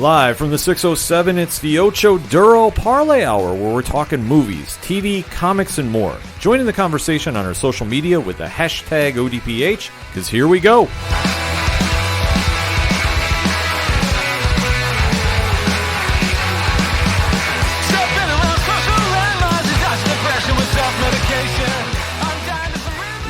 Live from the 607, it's the Ocho Duro Parlay Hour, where we're talking movies, TV, comics, and more. Join in the conversation on our social media with the hashtag ODPH, because here we go.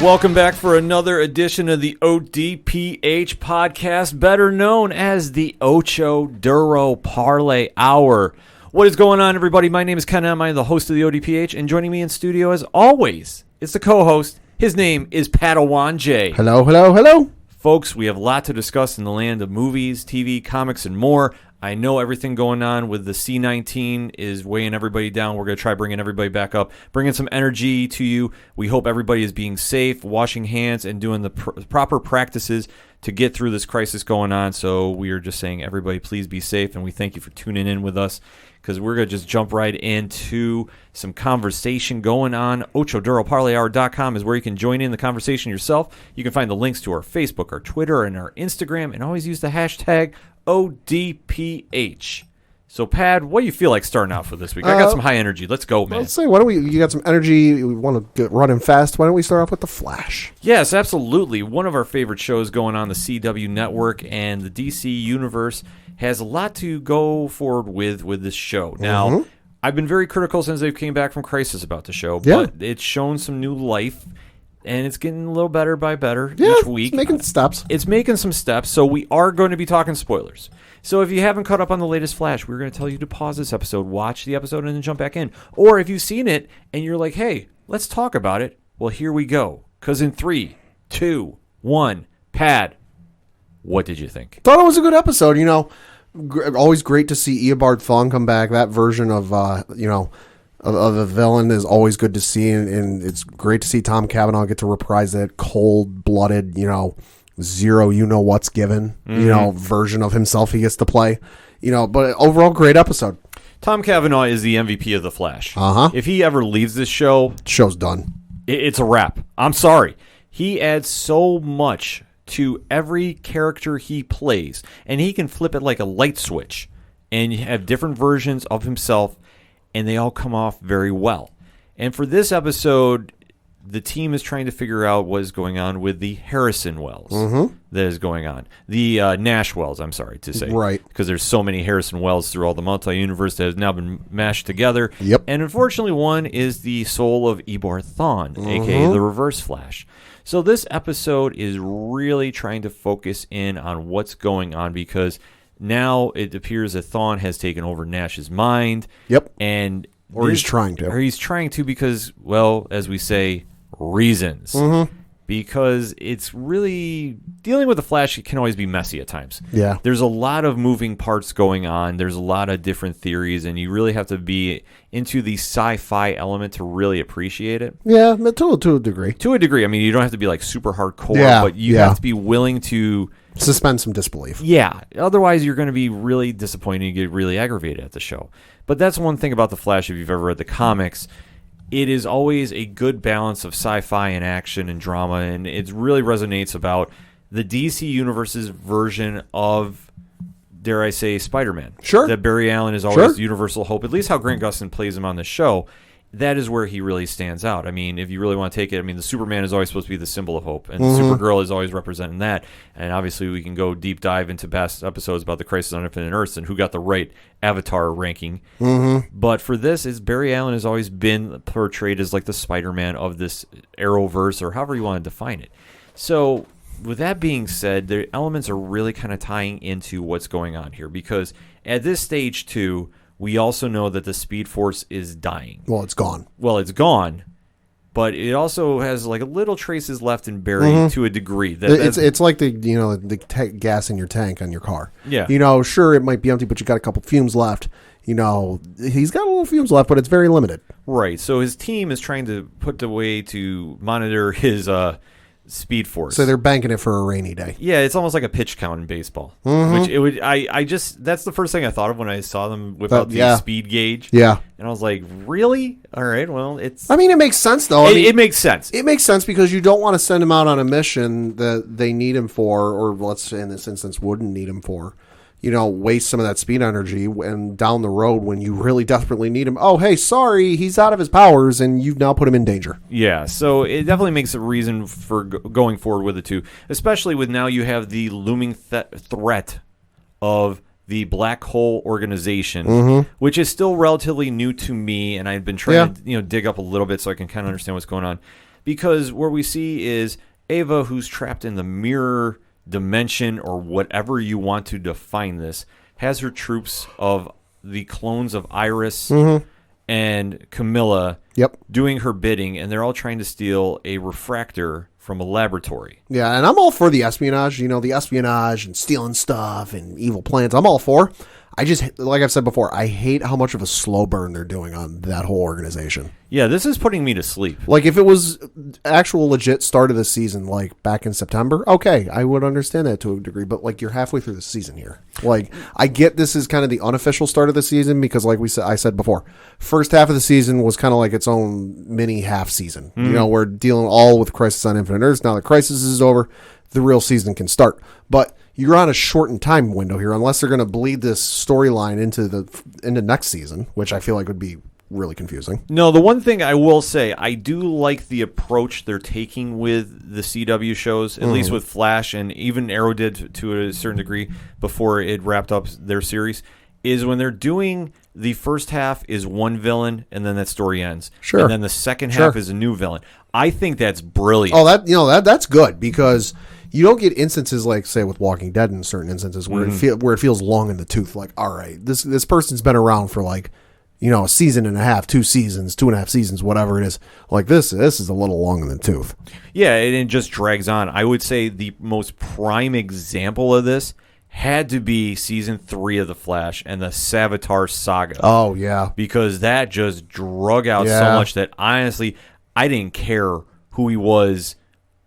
Welcome back for another edition of the ODPH podcast, better known as the Ocho Duro Parlay Hour. What is going on, everybody? My name is Ken M. I'm the host of the ODPH, and joining me in studio, as always, is the co-host. His name is Padawan J. Hello, hello, hello. Folks, we have a lot to discuss in the land of movies, TV, comics, and more. I know everything going on with the C-19 is weighing everybody down. We're going to try bringing everybody back up, bringing some energy to you. We hope everybody is being safe, washing hands, and doing the proper practices to get through this crisis going on. So we are just saying, everybody, please be safe, and we thank you for tuning in with us, because we're going to just jump right into some conversation going on. OchoDuroParlayHour.com is where you can join in the conversation yourself. You can find the links to our Facebook, our Twitter, and our Instagram, and always use the hashtag ODPH. So, Pad, what do you feel like starting off with this week? I got some high energy. Let's go, man. Let's say, why don't we? You got some energy. We want to get running fast. Why don't we start off with The Flash? Yes, absolutely. One of our favorite shows going on the CW network, and the DC universe has a lot to go forward with this show. Now, I've been very critical since they came back from Crisis about the show, but it's shown some new life. And it's getting a little better by better each week. It's making steps. It's making some steps, so we are going to be talking spoilers. So if you haven't caught up on the latest Flash, we're going to tell you to pause this episode, watch the episode, and then jump back in. Or if you've seen it and you're like, hey, let's talk about it, well, here we go. Because in 3, 2, 1, Pad, what did you think? Thought it was a good episode. You know, always great to see Eobard Thawne come back. That version of, of a villain is always good to see, and it's great to see Tom Cavanaugh get to reprise that cold-blooded, zero what's given, version of himself he gets to play. But overall, great episode. Tom Cavanaugh is the MVP of The Flash. Uh-huh. If he ever leaves this show... Show's done. It's a wrap. I'm sorry. He adds so much to every character he plays, and he can flip it like a light switch and have different versions of himself, and they all come off very well. And for this episode, the team is trying to figure out what is going on with the Harrison Wells that is going on. The Nash Wells, I'm sorry to say. Right. Because there's so many Harrison Wells through all the multi-universe that has now been mashed together. Yep. And unfortunately, one is the soul of Eobard Thawne, a.k.a. the Reverse Flash. So this episode is really trying to focus in on what's going on, because now it appears that Thawne has taken over Nash's mind. Yep. Or he's trying to. Or he's trying to because, well, as we say, reasons. Because it's really... Dealing with the Flash can always be messy at times. Yeah. There's a lot of moving parts going on. There's a lot of different theories, and you really have to be into the sci-fi element to really appreciate it. Yeah, to a degree. To a degree. I mean, you don't have to be like super hardcore, but you have to be willing to... suspend some disbelief. Yeah. Otherwise, you're going to be really disappointed and get really aggravated at the show. But that's one thing about The Flash, if you've ever read the comics. It is always a good balance of sci-fi and action and drama, and it really resonates about the DC Universe's version of, dare I say, Spider-Man. Sure. That Barry Allen is always universal hope, at least how Grant Gustin plays him on the show. That is where he really stands out. I mean, if you really want to take it, the Superman is always supposed to be the symbol of hope, and Supergirl is always representing that. And obviously, we can go deep dive into past episodes about the Crisis on Infinite Earths and who got the right Avatar ranking. But for this, Barry Allen has always been portrayed as like the Spider-Man of this Arrowverse, or however you want to define it. So, with that being said, the elements are really kind of tying into what's going on here, because at this stage, too, we also know that the Speed Force is dying. Well, it's gone. But it also has like a little traces left in Barry to a degree. It's like the gas in your tank on your car. Yeah. Sure, it might be empty, but you got a couple fumes left. He's got a little fumes left, but it's very limited. Right. So his team is trying to put a way to monitor his Speed Force. So they're banking it for a rainy day. Yeah, it's almost like a pitch count in baseball. Which it would. That's the first thing I thought of when I saw them whip out the speed gauge. Yeah, and I was like, really? All right, well, it's. It makes sense though. It makes sense. It makes sense because you don't want to send him out on a mission that they need him for, or let's say in this instance wouldn't need him for. waste some of that speed energy and down the road when you really desperately need him. Oh, hey, sorry, he's out of his powers, and you've now put him in danger. Yeah, so it definitely makes a reason for going forward with it too, especially with now you have the looming threat of the Black Hole organization, which is still relatively new to me, and I've been trying to dig up a little bit so I can kind of understand what's going on. Because what we see is Ava, who's trapped in the mirror dimension or whatever you want to define this, has her troops of the clones of Iris and Camilla doing her bidding, and they're all trying to steal a refractor from a laboratory. Yeah, and I'm all for the espionage, the espionage and stealing stuff and evil plans. I'm all for. I just, like I've said before, I hate how much of a slow burn they're doing on that whole organization. Yeah, this is putting me to sleep. Like, if it was actual legit start of the season, like back in September, okay, I would understand that to a degree, but like you're halfway through the season here. Like, I get this is kind of the unofficial start of the season because, like I said before, first half of the season was kind of like its own mini half season. We're dealing all with Crisis on Infinite Earths. Now the crisis is over, the real season can start. But you're on a shortened time window here, unless they're going to bleed this storyline into next season, which I feel like would be really confusing. No, the one thing I will say, I do like the approach they're taking with the CW shows, at least with Flash, and even Arrow did to a certain degree before it wrapped up their series, is when they're doing the first half is one villain, and then that story ends. Sure. And then the second half is a new villain. I think that's brilliant. Oh, that's good because you don't get instances like, say, with Walking Dead in certain instances where it feels long in the tooth. Like, all right, this person's been around for like, a season and a half, 2 seasons, 2.5 seasons, whatever it is. Like this is a little long in the tooth. Yeah, and it just drags on. I would say the most prime example of this had to be season 3 of The Flash and the Savitar saga. Oh, yeah. Because that just drug out so much that honestly, I didn't care who he was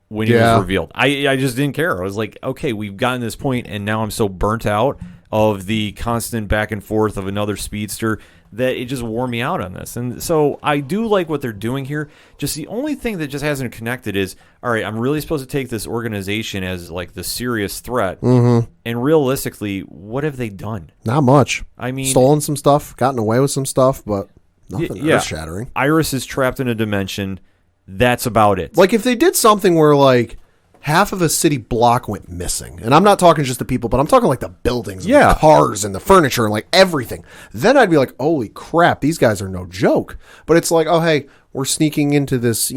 when he was revealed. I just didn't care. I was like, okay, we've gotten this point, and now I'm so burnt out of the constant back and forth of another speedster that it just wore me out on this. And so I do like what they're doing here. Just the only thing that just hasn't connected is, all right, I'm really supposed to take this organization as like the serious threat. And realistically, what have they done? Not much. I mean, stolen some stuff, gotten away with some stuff, but nothing earth-shattering. Iris is trapped in a dimension. That's about it. Like if they did something where like half of a city block went missing, and I'm not talking just the people, but I'm talking like the buildings, and the cars, and the furniture, and like everything, then I'd be like, holy crap, these guys are no joke. But it's like, oh, hey, we're sneaking into this,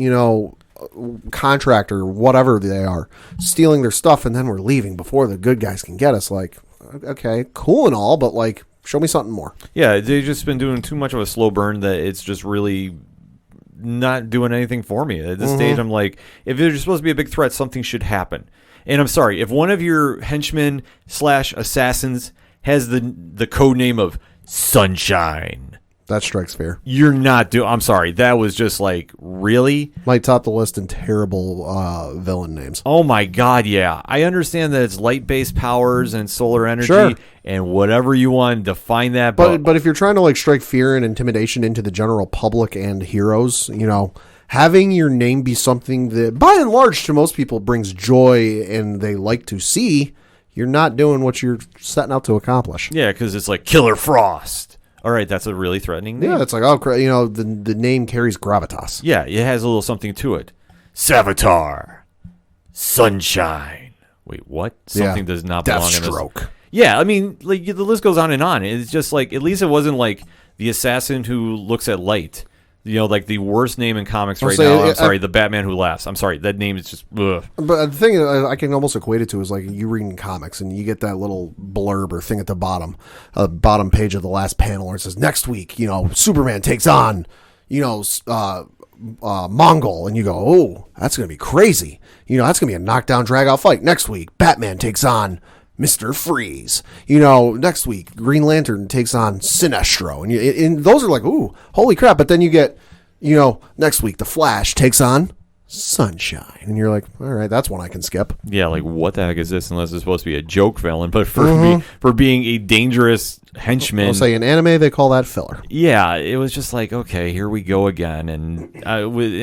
contractor, whatever they are, stealing their stuff, and then we're leaving before the good guys can get us. Like, okay, cool and all, but like, show me something more. Yeah, they've just been doing too much of a slow burn that it's just really not doing anything for me. At this stage, I'm like, if there's supposed to be a big threat, something should happen. And I'm sorry, if one of your henchmen / assassins has the code name of Sunshine, that strikes fear. You're not doing. I'm sorry, that was just like, really? Might top the list in terrible villain names. Oh my god, yeah. I understand that it's light-based powers and solar energy and whatever you want to define that. But if you're trying to like strike fear and intimidation into the general public and heroes, having your name be something that, by and large, to most people brings joy and they like to see, you're not doing what you're setting out to accomplish. Yeah, because it's like Killer Frost. All right, that's a really threatening name. Yeah, it's like, the name carries gravitas. Yeah, it has a little something to it. Savitar. Sunshine. Wait, what? Something does not belong in this. Deathstroke. Yeah, I mean, like the list goes on and on. It's just like, at least it wasn't like the assassin who looks at light. Like the worst name in comics right now. I'm sorry, the Batman Who Laughs. I'm sorry, that name is just ugh. But the thing I can almost equate it to is like you reading comics and you get that little blurb or thing at the bottom page of the last panel where it says, next week, Superman takes on, Mongol, and you go, oh, that's going to be crazy. That's going to be a knockdown, drag-out fight. Next week, Batman takes on Mr. Freeze. Next week, Green Lantern takes on Sinestro. And those are like, ooh, holy crap. But then you get, next week, The Flash takes on Sunshine. And you're like, all right, that's one I can skip. Yeah, like, what the heck is this? Unless it's supposed to be a joke villain. But for being a dangerous henchman. I'll say in anime, they call that filler. Yeah, it was just like, okay, here we go again. And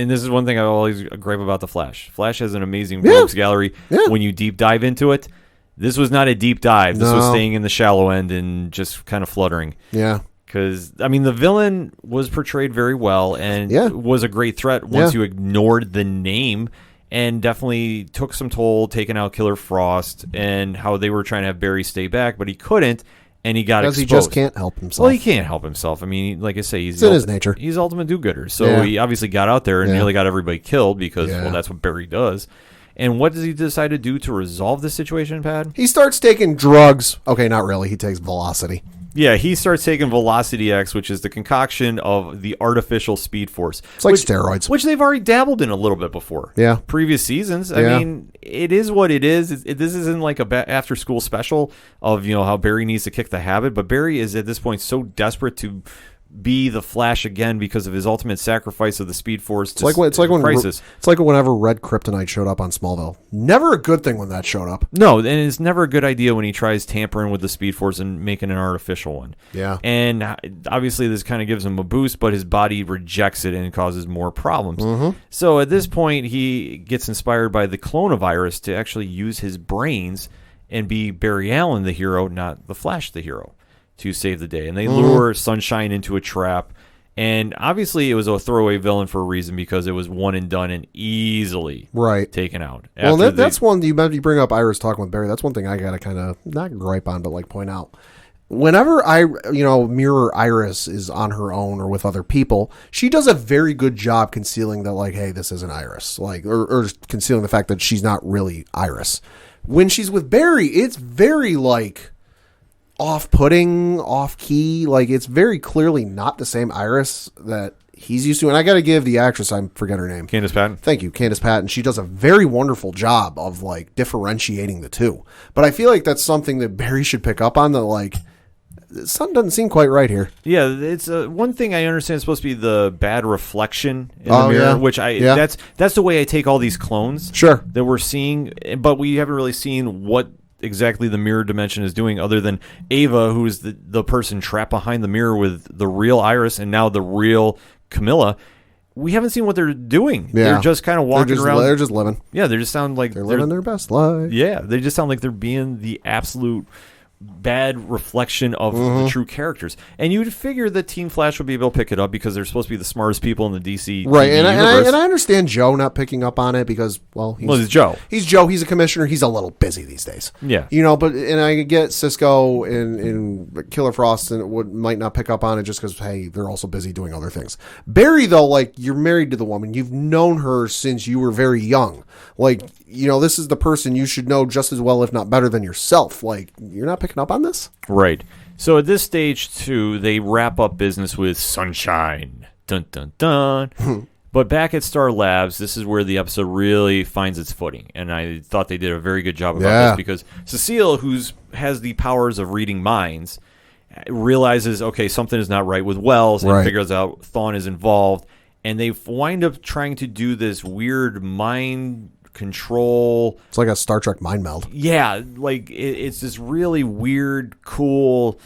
this is one thing I always gripe about The Flash. Flash has an amazing rogues gallery when you deep dive into it. This was not a deep dive. This was No. staying in the shallow end and just kind of fluttering. Yeah. Because, I mean, the villain was portrayed very well and Yeah. was a great threat once Yeah. you ignored the name, and definitely took some toll, taking out Killer Frost and how they were trying to have Barry stay back, but he couldn't, and he got Because exposed. he just can't help himself. Well, he can't help himself. I mean, like I say, It's in his nature. He's ultimate do-gooder. So Yeah. he obviously got out there and Yeah. nearly got everybody killed because, Yeah. well, that's what Barry does. And what does he decide to do to resolve this situation, Pat? He starts taking drugs. Okay, not really. He takes Velocity. Yeah, he starts taking Velocity X, which is the concoction of the artificial Speed Force. It's like steroids. Which they've already dabbled in a little bit before. Yeah. Previous seasons. I Yeah. mean, it is what it is. This isn't like a after-school special of, how Barry needs to kick the habit, but Barry is at this point so desperate to be the Flash again because of his ultimate sacrifice of the Speed Force. It's like when Crisis. It's like whenever Red Kryptonite showed up on Smallville. Never a good thing when that showed up. No, and it's never a good idea when he tries tampering with the Speed Force and making an artificial one. Yeah. And obviously this kind of gives him a boost, but his body rejects it and causes more problems. Mm-hmm. So at this point, he gets inspired by the coronavirus to actually use his brains and be Barry Allen the hero, not the Flash the hero, to save the day. And they lure Sunshine into a trap. And obviously it was a throwaway villain for a reason, because it was one and done and easily Right. taken out. Well, After that's one you bring up. Iris talking with Barry. That's one thing I gotta kind of not gripe on, but like point out. Whenever Mirror Iris is on her own or with other people, she does a very good job concealing that, like, hey, this isn't Iris, like, or concealing the fact that she's not really Iris. When she's with Barry, it's very like off-putting, off-key. Like, it's very clearly not the same Iris that he's used to. And I got to give the actress, I forget her name. Candace Patton. Thank you, Candace Patton. She does a very wonderful job of like differentiating the two. But I feel like that's something that Barry should pick up on. That like something doesn't seem quite right here. Yeah, it's one thing I understand is supposed to be the bad reflection in the mirror, yeah. which that's the way I take all these clones. Sure. That we're seeing, but we haven't really seen what exactly the mirror dimension is doing, other than Ava, who is the person trapped behind the mirror with the real Iris and now the real Camilla. We haven't seen what they're doing. Yeah. They're just kind of walking around. They're just living. Yeah, they just sound like They're living their best life. Yeah, they just sound like they're being the absolute bad reflection of the true characters. And you'd figure that Team Flash would be able to pick it up because they're supposed to be the smartest people in the DC Right, TV and universe. I understand Joe not picking up on it because, well, It's Joe. He's Joe. He's a commissioner. He's a little busy these days. Yeah. And I get Cisco and Killer Frost and might not pick up on it just because, hey, they're also busy doing other things. Barry, though, like, you're married to the woman. You've known her since you were very young. Like, this is the person you should know just as well, if not better than yourself. Like, you're not picking up on this? Right. So at this stage, too, they wrap up business with Sunshine. Dun, dun, dun. But back at Star Labs, this is where the episode really finds its footing. And I thought they did a very good job about this, because Cecile, who has the powers of reading minds, realizes, okay, something is not right with Wells, and figures out Thawne is involved. And they wind up trying to do this weird mind control. It's like a Star Trek mind meld. Yeah, like it's this really weird, cool.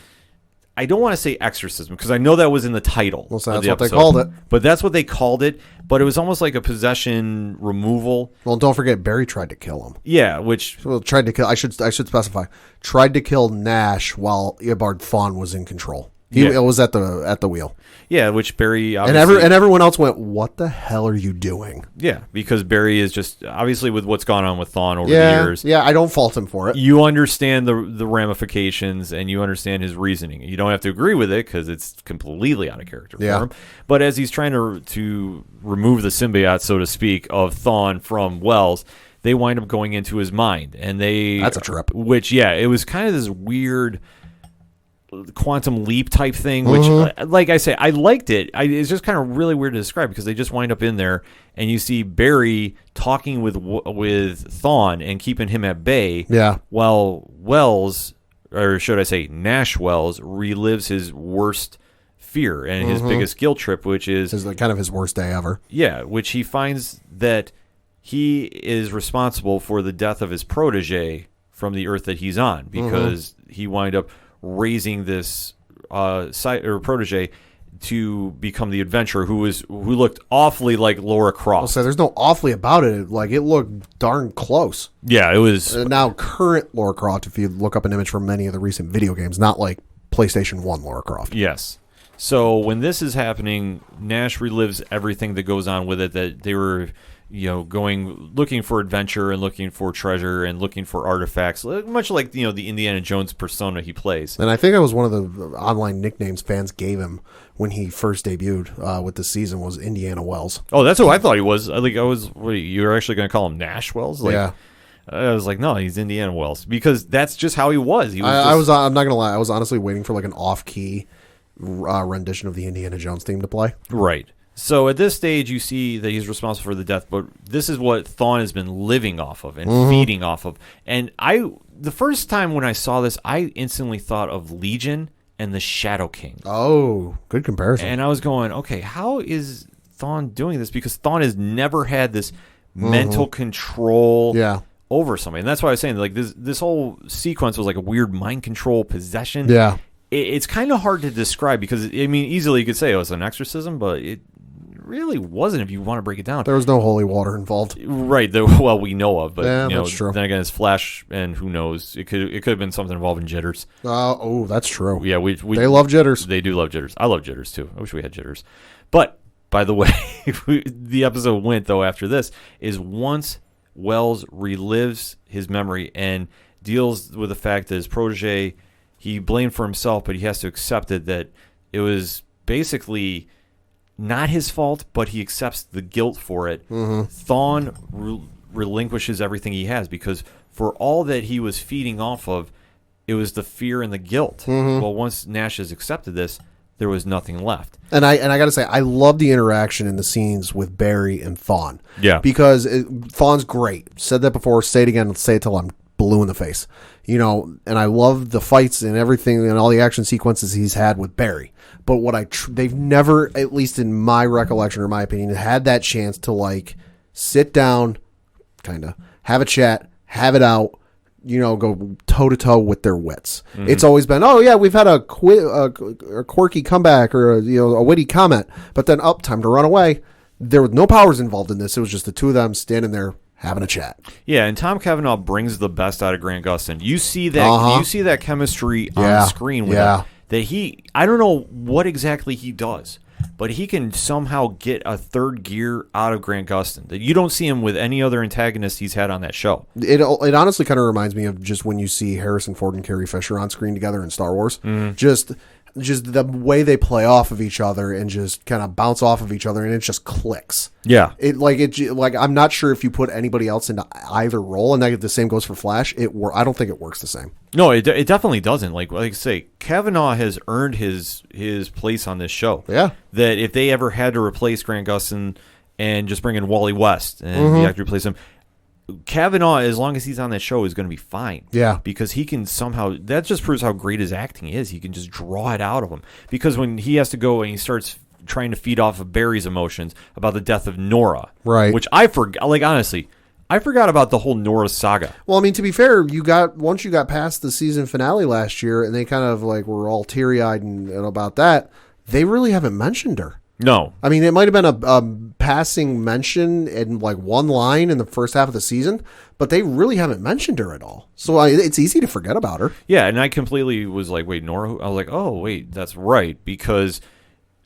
I don't want to say exorcism because I know that was in the title. Well, so of that's the what they episode, called it. But that's what they called it. But it was almost like a possession removal. Well, don't forget Barry tried to kill him. Yeah, which tried to kill. I should specify. Tried to kill Nash while Eobard Thawne was in control. He was at the wheel. Yeah, which Barry obviously, and everyone else went, "What the hell are you doing?" Yeah, because Barry is just obviously with what's gone on with Thawne over the years. Yeah, I don't fault him for it. You understand the ramifications and you understand his reasoning. You don't have to agree with it because it's completely out of character for him. But as he's trying to remove the symbiote, so to speak, of Thawne from Wells, they wind up going into his mind, and that's a trip. Which it was kind of this weird quantum leap type thing, which like I say, I liked it. It's just kind of really weird to describe because they just wind up in there and you see Barry talking with Thawne and keeping him at bay, while Wells, or should I say Nash Wells, relives his worst fear and his biggest guilt trip, which is kind of his worst day ever. Yeah, which he finds that he is responsible for the death of his protege from the Earth that he's on, because he wind up raising this protege to become the adventurer who looked awfully like Laura Croft. So there's no awfully about it. Like, it looked darn close. Yeah, it was. Now, current Laura Croft, if you look up an image from many of the recent video games, not like PlayStation 1 Laura Croft. Yes. So when this is happening, Nash relives everything that goes on with it, that they were, looking for adventure and looking for treasure and looking for artifacts, much like, the Indiana Jones persona he plays. And I think that was one of the online nicknames fans gave him when he first debuted with the season was Indiana Wells. Oh, that's who I thought he was. You were actually going to call him Nash Wells? Yeah. I was like, no, he's Indiana Wells, because that's just how he was. I'm not going to lie. I was honestly waiting for like an off-key rendition of the Indiana Jones theme to play. Right. So at this stage, you see that he's responsible for the death, but this is what Thawne has been living off of and feeding off of. And the first time when I saw this, I instantly thought of Legion and the Shadow King. Oh, good comparison. And I was going, okay, how is Thawne doing this? Because Thawne has never had this mental control over somebody. And that's why I was saying, like, this whole sequence was like a weird mind control possession. Yeah. It's kind of hard to describe because, easily you could say it was an exorcism, but it really wasn't if you want to break it down. There was no holy water involved. Right. We know of, but that's true. Then again, it's Flash, and who knows? It could have been something involving jitters. That's true. Yeah, they love jitters. They do love jitters. I love jitters, too. I wish we had jitters. But, by the way, the episode went, though, after this, is once Wells relives his memory and deals with the fact that his protege, he blamed for himself, but he has to accept it, that it was basically not his fault, but he accepts the guilt for it. Thawne relinquishes everything he has, because for all that he was feeding off of, it was the fear and the guilt. Well, once Nash has accepted this, there was nothing left. And I got to say, I love the interaction in the scenes with Barry and Thawne. Yeah. Because Thawne's great. Said that before, say it again, say it till I'm blue in the face. And I love the fights and everything and all the action sequences he's had with Barry. But they've never, at least in my recollection or my opinion, had that chance to, like, sit down, kind of, have a chat, have it out, go toe-to-toe with their wits. It's always been, oh, yeah, we've had a quirky comeback or a witty comment, but then, time to run away. There was no powers involved in this. It was just the two of them standing there having a chat. Yeah, and Tom Cavanaugh brings the best out of Grant Gustin. You see that you see that chemistry on screen with him. That I don't know what exactly he does, but he can somehow get a third gear out of Grant Gustin that you don't see him with any other antagonist he's had on that show. It honestly kind of reminds me of just when you see Harrison Ford and Carrie Fisher on screen together in Star Wars. Just the way they play off of each other and just kind of bounce off of each other, and it just clicks. Yeah, I'm not sure if you put anybody else into either role, and the same goes for Flash. I don't think it works the same. No, it definitely doesn't. Like I say, Cavanaugh has earned his place on this show. Yeah, that if they ever had to replace Grant Gustin and just bring in Wally West and the actor replace him, Cavanaugh, as long as he's on that show, is going to be fine. Yeah. Because he can somehow, that just proves how great his acting is. He can just draw it out of him. Because when he has to go and he starts trying to feed off of Barry's emotions about the death of Nora. Right. Which I forgot, honestly, I forgot about the whole Nora saga. Well, to be fair, once you got past the season finale last year and they kind of were all teary-eyed and about that, they really haven't mentioned her. No. It might have been a passing mention in one line in the first half of the season, but they really haven't mentioned her at all. So it's easy to forget about her. Yeah, and I completely was like, wait, Nora? I was like, oh, wait, that's right, because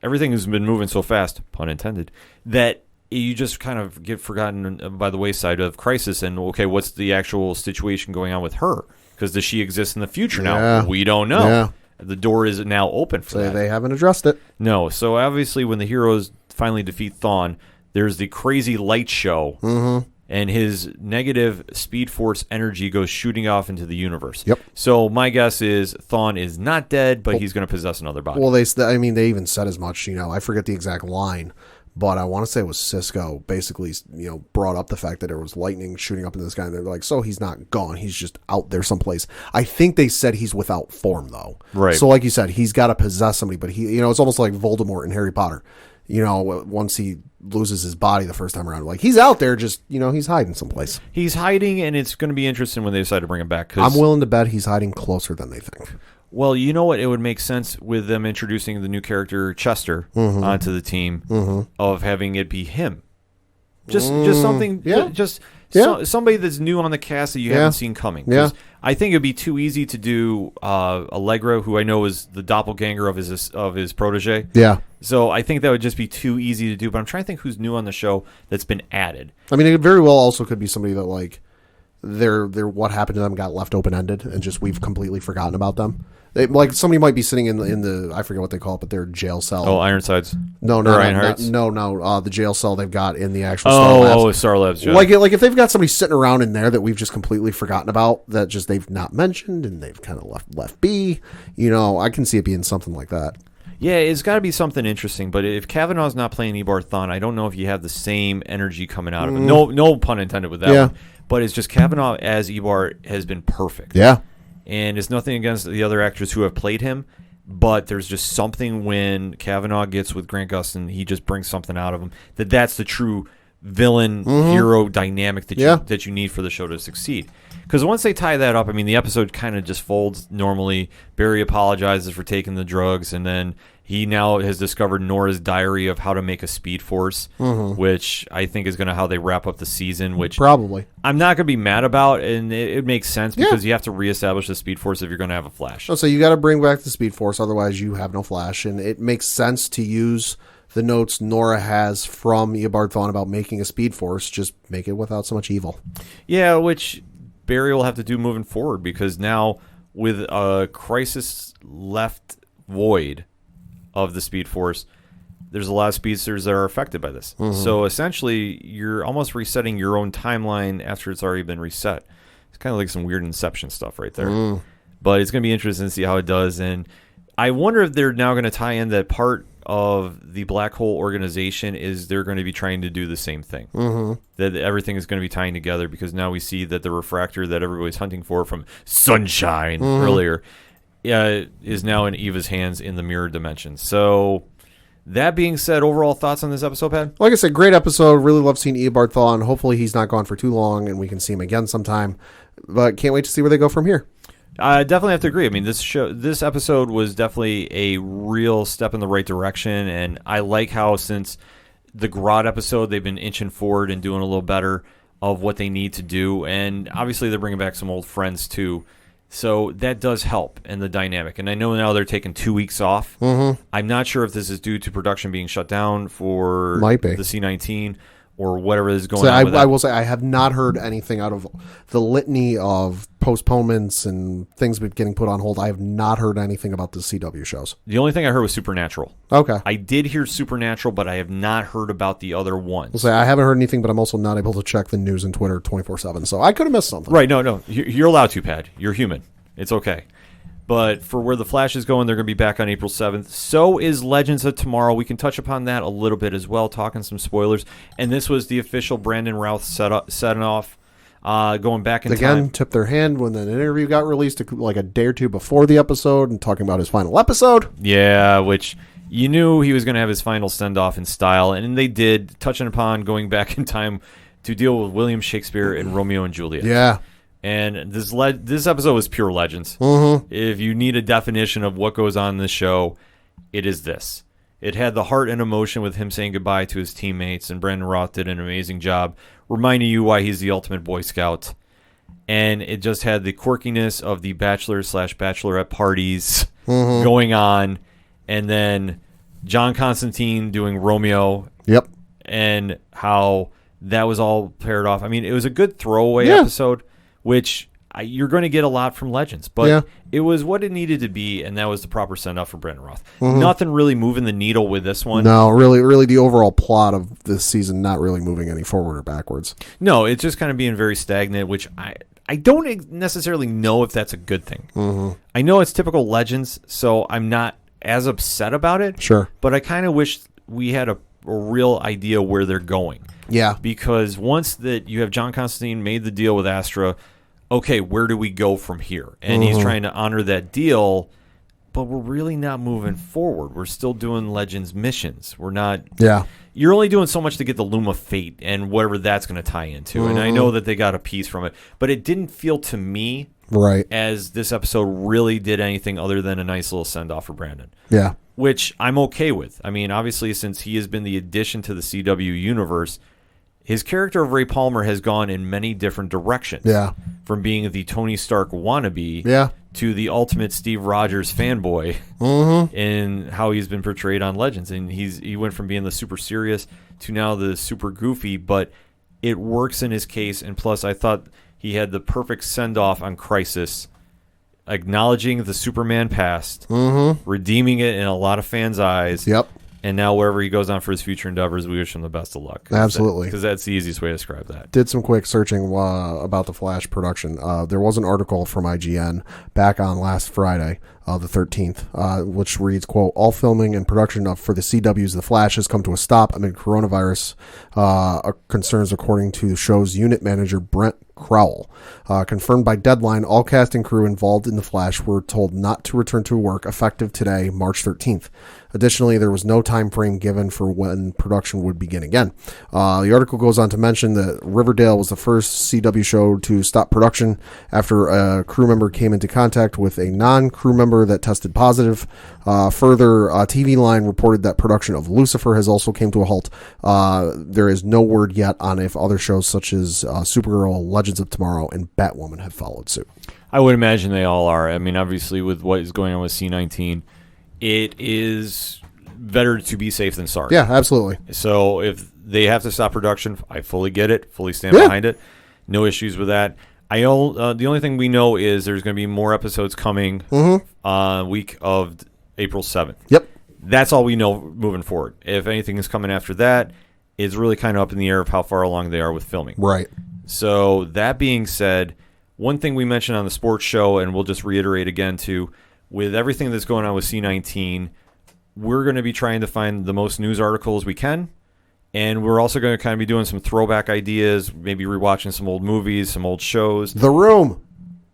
everything has been moving so fast, pun intended, that you just kind of get forgotten by the wayside of Crisis and, okay, what's the actual situation going on with her? Because does she exist in the future now? We don't know. Yeah. The door is now open for that. They haven't addressed it. No. So obviously when the heroes finally defeat Thawne, there's the crazy light show, and his negative Speed Force energy goes shooting off into the universe. Yep. So my guess is Thawne is not dead, but he's going to possess another body. Well, they even said as much. I forget the exact line, but I want to say it was Cisco basically, brought up the fact that there was lightning shooting up into the sky, and they're like, so he's not gone. He's just out there someplace. I think they said he's without form, though. Right. So like you said, he's got to possess somebody, but he, it's almost like Voldemort in Harry Potter. Once he loses his body the first time around, he's out there just, he's hiding someplace. He's hiding, and it's going to be interesting when they decide to bring him back. I'm willing to bet he's hiding closer than they think. Well, you know what? It would make sense with them introducing the new character Chester onto the team of having it be him. Just something, somebody that's new on the cast that you haven't seen coming. Yeah. I think it'd be too easy to do Allegra, who I know is the doppelganger of his protege. Yeah. So I think that would just be too easy to do. But I'm trying to think who's new on the show that's been added. I mean, it very well also could be somebody that like their what happened to them got left open ended, and just we've completely forgotten about them. Like somebody might be sitting in the I forget what they call it, but their jail cell. Oh, Ironsides. No, the jail cell they've got in the actual Star Labs. Star Labs. Yeah. Like if they've got somebody sitting around in there that we've just completely forgotten about, that just they've not mentioned and they've kind of left be. I can see it being something like that. Yeah, it's got to be something interesting. But if Kavanaugh's not playing Eobard Thawne, I don't know if you have the same energy coming out of it. No pun intended with that one. But it's just Kavanaugh as Eobard has been perfect. Yeah. And it's nothing against the other actors who have played him, but there's just something when Kavanaugh gets with Grant Gustin, he just brings something out of him. That's the true villain hero dynamic that you need for the show to succeed. Because once they tie that up, I mean, the episode kind of just folds normally. Barry apologizes for taking the drugs, and then he now has discovered Nora's diary of how to make a Speed Force, which I think is going to how they wrap up the season, which probably I'm not going to be mad about, and it makes sense because you have to reestablish the Speed Force if you're going to have a Flash. So you got to bring back the Speed Force, otherwise you have no Flash, and it makes sense to use the notes Nora has from Eobard Thawne about making a Speed Force, just make it without so much evil. Yeah, which Barry will have to do moving forward, because now with a crisis left void of the Speed Force, there's a lot of speedsters that are affected by this. So essentially, you're almost resetting your own timeline after it's already been reset. It's kind of like some weird Inception stuff right there. But it's going to be interesting to see how it does. And I wonder if they're now going to tie in that part of the Black Hole organization is they're going to be trying to do the same thing. That everything is going to be tying together, because now we see that the refractor that everybody's hunting for from Sunshine earlier is now in Eva's hands in the mirror dimension. So that being said, overall thoughts on this episode, Pat? Like I said, great episode. Really love seeing Eobard Thawne. Hopefully he's not gone for too long and we can see him again sometime. But can't wait to see where they go from here. I definitely have to agree. I mean, this episode was definitely a real step in the right direction, and I like how since the Grodd episode, they've been inching forward and doing a little better of what they need to do, and obviously they're bringing back some old friends too, so that does help in the dynamic. And I know now they're taking 2 weeks off. I'm not sure if this is due to production being shut down for the C-19 or whatever is going on with that. I will say I have not heard anything out of the litany of postponements and things getting put on hold. I have not heard anything about the CW shows. The only thing I heard was Supernatural. Okay. I did hear Supernatural, but I have not heard about the other ones. I'll say I haven't heard anything, but I'm also not able to check the news and Twitter 24/7, so I could have missed something. Right, no. You're allowed to, Pat. You're human. It's okay. But for where the Flash is going, they're going to be back on April 7th. So is Legends of Tomorrow. We can touch upon that a little bit as well, talking some spoilers. And this was the official Brandon Routh setting off, going back in time. Again, tipped their hand when an interview got released like a day or two before the episode and talking about his final episode. Yeah, which you knew he was going to have his final send-off in style. And they did, touching upon going back in time to deal with William Shakespeare and Romeo and Juliet. Yeah. And this episode was pure Legends. If you need a definition of what goes on in this show, it is this. It had the heart and emotion with him saying goodbye to his teammates, and Brandon Routh did an amazing job reminding you why he's the ultimate Boy Scout. And it just had the quirkiness of the bachelor/bachelorette parties going on, and then John Constantine doing Romeo. Yep. And how that was all paired off. I mean, it was a good throwaway episode, which you're going to get a lot from Legends, but it was what it needed to be, and that was the proper send-off for Brandon Routh. Nothing really moving the needle with this one. No, really the overall plot of this season not really moving any forward or backwards. No, it's just kind of being very stagnant, which I don't necessarily know if that's a good thing. I know it's typical Legends, so I'm not as upset about it. Sure. But I kind of wish we had a real idea where they're going. Yeah. Because once that you have John Constantine made the deal with Astra, okay, where do we go from here? And he's trying to honor that deal, but we're really not moving forward. We're still doing Legends missions. We're not... Yeah. You're only doing so much to get the Luma Fate and whatever that's going to tie into. And I know that they got a piece from it, but it didn't feel to me Right. as this episode really did anything other than a nice little send-off for Brandon. Yeah. Which I'm okay with. I mean, obviously, since he has been the addition to the CW universe, his character of Ray Palmer has gone in many different directions. Yeah. From being the Tony Stark wannabe Yeah. to the ultimate Steve Rogers fanboy in how he's been portrayed on Legends. And he went from being the super serious to now the super goofy, but it works in his case. And plus, I thought he had the perfect send-off on Crisis, acknowledging the Superman past, redeeming it in a lot of fans' eyes. Yep. And now wherever he goes on for his future endeavors, we wish him the best of luck. Absolutely. Because that's the easiest way to describe that. Did some quick searching about the Flash production. There was an article from IGN back on last Friday, the 13th, which reads, quote, all filming and production for the CW's The Flash has come to a stop amid coronavirus concerns, according to the show's unit manager, Brent Crowell. Confirmed by Deadline, all cast and crew involved in The Flash were told not to return to work effective today, March 13th. Additionally, there was no time frame given for when production would begin again. The article goes on to mention that Riverdale was the first CW show to stop production after a crew member came into contact with a non-crew member that tested positive. Further, TV Line reported that production of Lucifer has also came to a halt. There is no word yet on if other shows such as Supergirl, Legends of Tomorrow, and Batwoman have followed suit. I would imagine they all are. I mean, obviously, with what is going on with C-19, it is better to be safe than sorry. Yeah, absolutely. So if they have to stop production, I fully get it, fully stand behind it. No issues with that. The only thing we know is there's going to be more episodes coming week of April 7th. Yep. That's all we know moving forward. If anything is coming after that, it's really kind of up in the air of how far along they are with filming. Right. So that being said, one thing we mentioned on the sports show, and we'll just reiterate again too, with everything that's going on with C-19, we're going to be trying to find the most news articles we can. And we're also going to kind of be doing some throwback ideas, maybe rewatching some old movies, some old shows. The Room.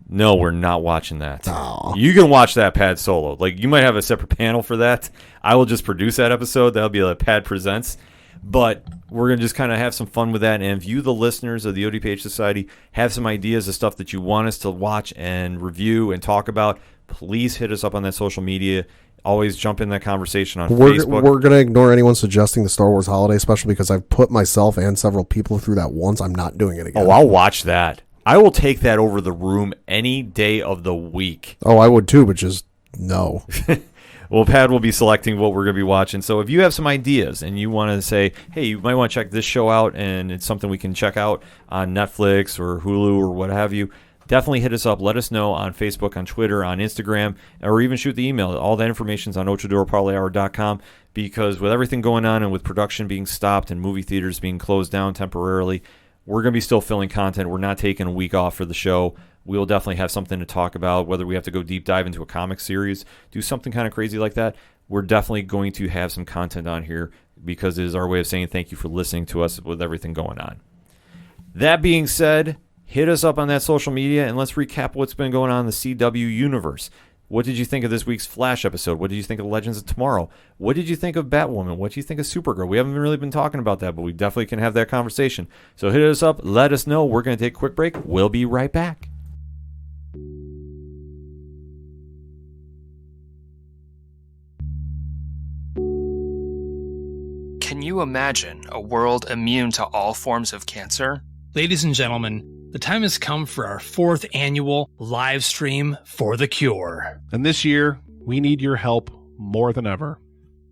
No, we're not watching that. Oh. You can watch that Pad solo. Like, you might have a separate panel for that. I will just produce that episode. That'll be like Pad Presents. But we're going to just kind of have some fun with that. And if you, the listeners of the ODPH Society, have some ideas of stuff that you want us to watch and review and talk about, please hit us up on that social media. Always jump in that conversation on Facebook. We're going to ignore anyone suggesting the Star Wars holiday special because I've put myself and several people through that once. I'm not doing it again. Oh, I'll watch that. I will take that over The Room any day of the week. Oh, I would too, but just no. Well, Pat will be selecting what we're going to be watching. So if you have some ideas and you want to say, hey, you might want to check this show out and it's something we can check out on Netflix or Hulu or what have you, definitely hit us up. Let us know on Facebook, on Twitter, on Instagram, or even shoot the email. All that information is on OchoDuroParlayHour.com because with everything going on and with production being stopped and movie theaters being closed down temporarily, we're going to be still filling content. We're not taking a week off for the show. We'll definitely have something to talk about, whether we have to go deep dive into a comic series, do something kind of crazy like that. We're definitely going to have some content on here because it is our way of saying thank you for listening to us with everything going on. That being said, hit us up on that social media and let's recap what's been going on in the CW universe. What did you think of this week's Flash episode? What did you think of Legends of Tomorrow? What did you think of Batwoman? What do you think of Supergirl? We haven't really been talking about that, but we definitely can have that conversation. So hit us up. Let us know. We're going to take a quick break. We'll be right back. Can you imagine a world immune to all forms of cancer? Ladies and gentlemen, the time has come for our 4th annual live stream for the cure. And this year, we need your help more than ever.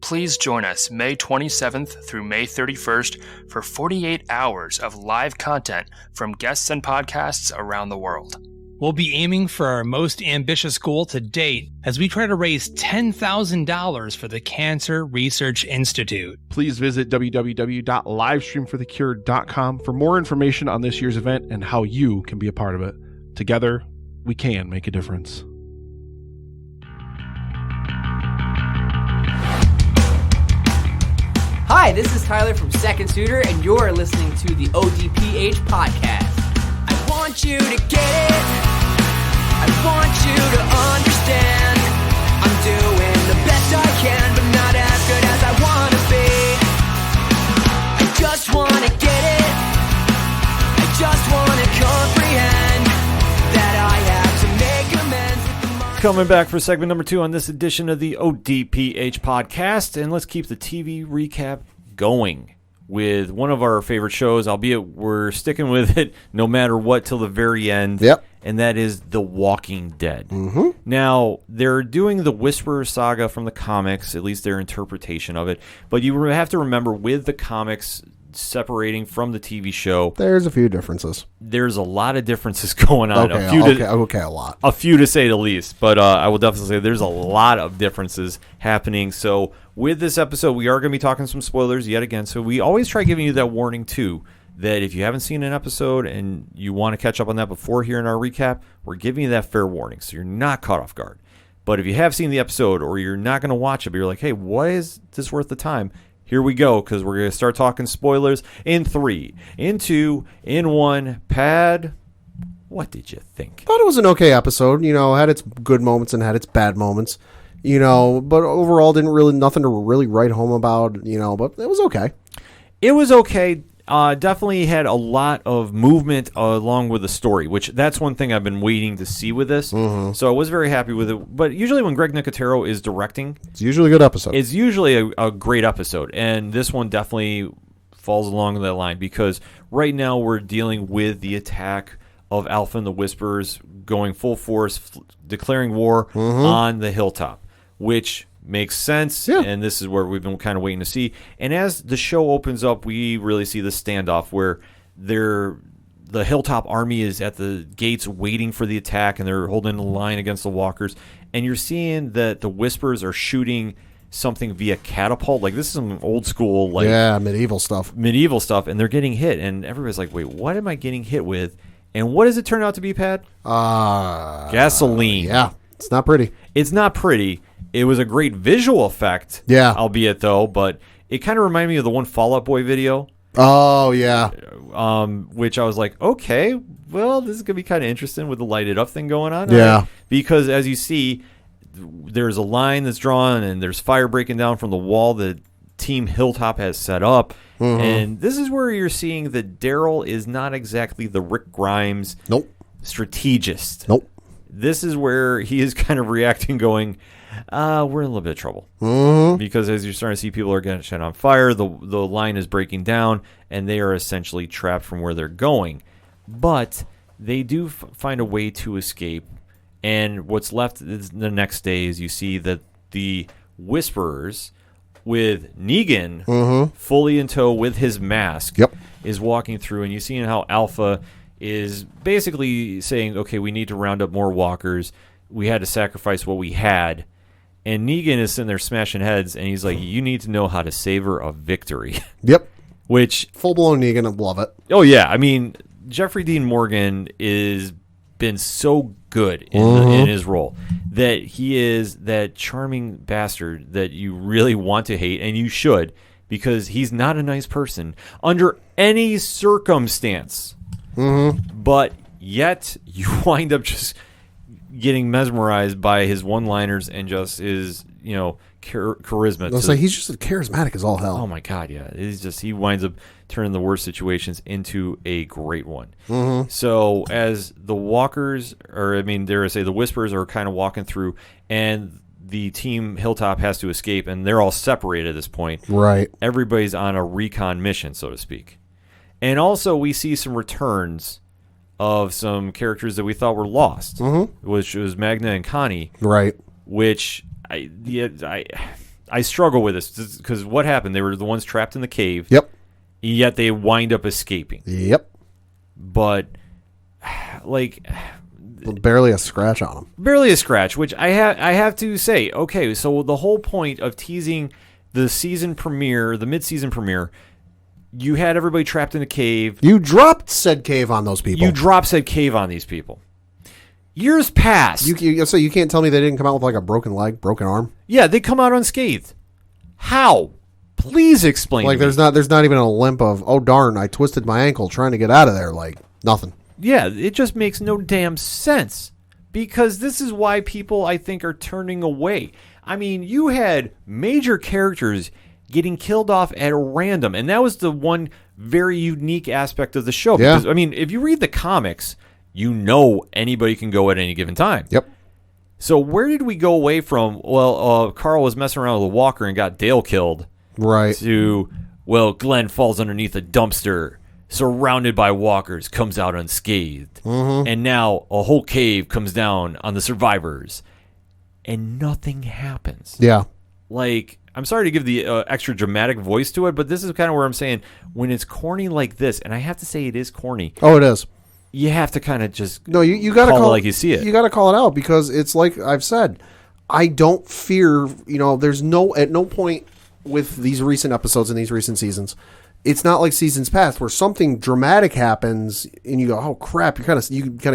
Please join us May 27th through May 31st for 48 hours of live content from guests and podcasts around the world. We'll be aiming for our most ambitious goal to date as we try to raise $10,000 for the Cancer Research Institute. Please visit www.livestreamforthecure.com for more information on this year's event and how you can be a part of it. Together, we can make a difference. Hi, this is Tyler from Second Suitor, and you're listening to the ODPH podcast. I want you to get it. I want you to understand. I'm doing the best I can, but not as good as I want to be. I just want to get it. I just want to comprehend that I have to Coming back for segment number 2 on this edition of the ODPH podcast, and let's keep the TV recap going with one of our favorite shows, albeit we're sticking with it no matter what till the very end. Yep. And that is The Walking Dead. Mm-hmm. Now, they're doing the Whisperer saga from the comics, at least their interpretation of it, but you have to remember with the comics separating from the TV show, There's a few differences. there's a lot of differences going on. Okay, a lot. A few to say the least, but I will definitely say there's a lot of differences happening. So with this episode, we are going to be talking some spoilers yet again. So we always try giving you that warning too, that if you haven't seen an episode and you want to catch up on that before hearing our recap, we're giving you that fair warning so you're not caught off guard. But if you have seen the episode or you're not going to watch it, but you're like, hey, why is this worth the time? Here we go, because we're going to start talking spoilers in 3, in 2, in 1. Pad, what did you think? Thought it was an okay episode. You know, had its good moments and had its bad moments. You know, but overall nothing to really write home about. You know, but it was okay. It was okay. Definitely had a lot of movement along with the story, which that's one thing I've been waiting to see with this. Mm-hmm. So I was very happy with it. But usually when Greg Nicotero is directing, It's usually a good episode. it's usually a great episode. And this one definitely falls along that line because right now we're dealing with the attack of Alpha and the Whisperers going full force, declaring war on the hilltop, which makes sense, Yeah. and this is where we've been kind of waiting to see. And as the show opens up, we really see the standoff where the Hilltop Army is at the gates waiting for the attack, and they're holding the line against the walkers. And you're seeing that the Whispers are shooting something via catapult. Like, this is some old school, like medieval stuff. and they're getting hit. And everybody's like, wait, what am I getting hit with? And what does it turn out to be, Pat? Gasoline. Yeah, it's not pretty. It's not pretty. It was a great visual effect, Yeah. albeit though, but it kind of reminded me of the one Fall Out Boy video, Oh yeah, which I was like, okay, well, this is going to be kind of interesting with the lighted up thing going on. Yeah. Because as you see, there's a line that's drawn and there's fire breaking down from the wall that Team Hilltop has set up. And this is where you're seeing that Daryl is not exactly the Rick Grimes nope. strategist. Nope. This is where he is kind of reacting going, we're in a little bit of trouble. Because as you're starting to see people are getting set on fire, the line is breaking down, and they are essentially trapped from where they're going. But they do find a way to escape, and what's left is the next day is you see that the Whisperers, with Negan fully in tow with his mask, is walking through, and you see how Alpha is basically saying, okay, we need to round up more walkers. We had to sacrifice what we had. And Negan is sitting there smashing heads, and he's like, you need to know how to savor a victory. Yep. Which, Full-blown Negan, I love it. oh yeah, I mean, Jeffrey Dean Morgan is been so good in his role that he is that charming bastard that you really want to hate, and you should, because he's not a nice person under any circumstance. But yet you wind up just getting mesmerized by his one-liners and just his, charisma. I'll say he's just charismatic as all hell. Oh my God, yeah. It's just, he winds up turning the worst situations into a great one. So as the walkers, dare I say, the Whispers are kind of walking through, and the Team Hilltop has to escape, and they're all separated at this point. Right. Everybody's on a recon mission, so to speak. And also we see some returns of some characters that we thought were lost, which was Magna and Connie. Right. Which I struggle with this because what happened? They were the ones trapped in the cave. Yep. Yet they wind up escaping. Yep. But barely a scratch on him. Barely a scratch, which I have to say, okay, so the whole point of teasing the season premiere, the mid-season premiere, you had everybody trapped in a cave. You dropped said cave on those people. You dropped said cave on these people. Years passed. So you can't tell me they didn't come out with like a broken leg, broken arm? Yeah, they come out unscathed. How? Please explain. Like to me. there's not even a limp of, oh darn, I twisted my ankle trying to get out of there. Like nothing. Yeah, it just makes no damn sense. Because this is why people, I think, are turning away. I mean, you had major characters getting killed off at random, and that was the one very unique aspect of the show. Yeah. Because, I mean, if you read the comics, you know anybody can go at any given time. Yep. So where did we go away from, Carl was messing around with a walker and got Dale killed, Right. to, Glenn falls underneath a dumpster, surrounded by walkers, comes out unscathed. And now a whole cave comes down on the survivors, and nothing happens. Yeah. Like, I'm sorry to give the extra dramatic voice to it, but this is kind of where I'm saying, when it's corny like this, and I have to say it is corny, Oh, it is. you have to kind of just No, you got to call call it like you see it. You got to call it out because it's like I've said. I don't fear. There's at no point with these recent episodes and these recent seasons, it's not like seasons past where something dramatic happens and you go, "Oh crap!" You kind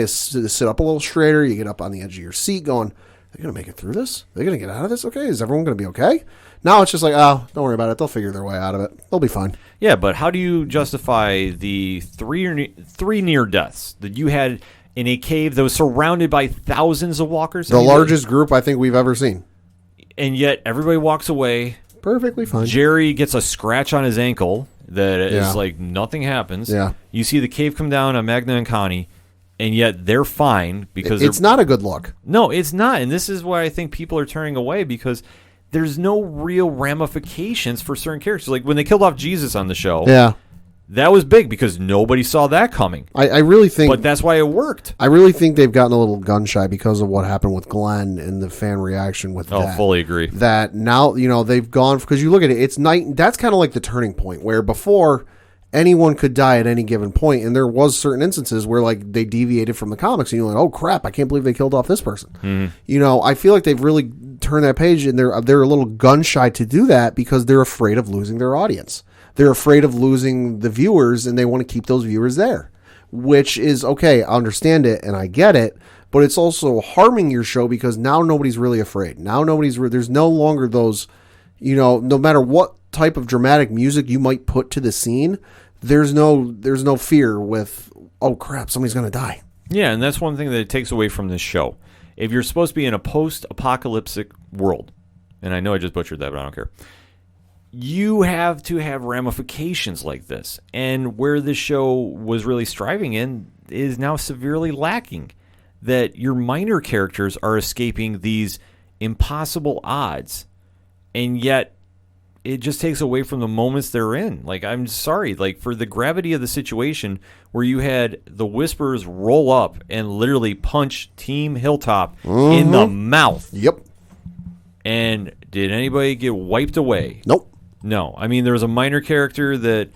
of sit up a little straighter. You get up on the edge of your seat, going, "They're gonna make it through this. They're gonna get out of this. Okay, is everyone gonna be okay?" Now it's just like, "Oh, don't worry about it. They'll figure their way out of it. They'll be fine." Yeah, but how do you justify the three near deaths that you had in a cave that was surrounded by thousands of walkers? The largest group I think we've ever seen. And yet everybody walks away. Perfectly fine. Jerry gets a scratch on his ankle that is Yeah. like nothing happens. Yeah. You see the cave come down on Magna and Connie, and yet they're fine because It's not a good look. No, it's not. And this is why I think people are turning away, because there's no real ramifications for certain characters. Like when they killed off Jesus on the show, Yeah. that was big because nobody saw that coming. I really think. But that's why it worked. I really think they've gotten a little gun shy because of what happened with Glenn and the fan reaction with that. Fully agree. That now, they've gone, because you look at it, it's night. That's kind of like the turning point where before anyone could die at any given point, and there was certain instances where like they deviated from the comics and you're like, oh crap, I can't believe they killed off this person. I feel like they've really turned that page, and they're a little gun shy to do that because they're afraid of losing their audience. They're afraid of losing the viewers, and they want to keep those viewers there, which is okay. I understand it and I get it, but it's also harming your show because now nobody's really afraid. Now there's no longer those, no matter what type of dramatic music you might put to the scene, there's no fear with, oh crap, somebody's going to die. Yeah, and that's one thing that it takes away from this show. If you're supposed to be in a post-apocalyptic world, and I know I just butchered that, but I don't care, you have to have ramifications like this. And where this show was really striving in is now severely lacking. That your minor characters are escaping these impossible odds, and yet it just takes away from the moments they're in. Like, I'm sorry, like, for the gravity of the situation where you had the Whisperers roll up and literally punch Team Hilltop in the mouth. Yep. And did anybody get wiped away? Nope. No. I mean, there was a minor character that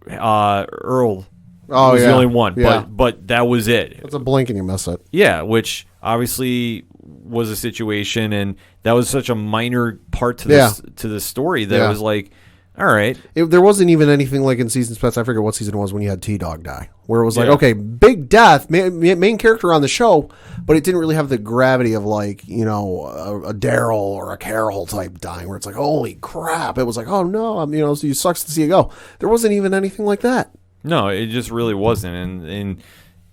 Earl Oh, was yeah. the only one, Yeah. but that was it. It's a blink and you miss it. Yeah, which obviously was a situation, and that was such a minor part to this to the story that it was like, all right. There wasn't even anything like in seasons past. I forget what season it was when you had T-Dog die, where it was like, okay, big death, main character on the show, but it didn't really have the gravity of like, a Daryl or a Carol type dying, where it's like, holy crap. It was like, oh no, so it sucks to see it go. There wasn't even anything like that. No, it just really wasn't. And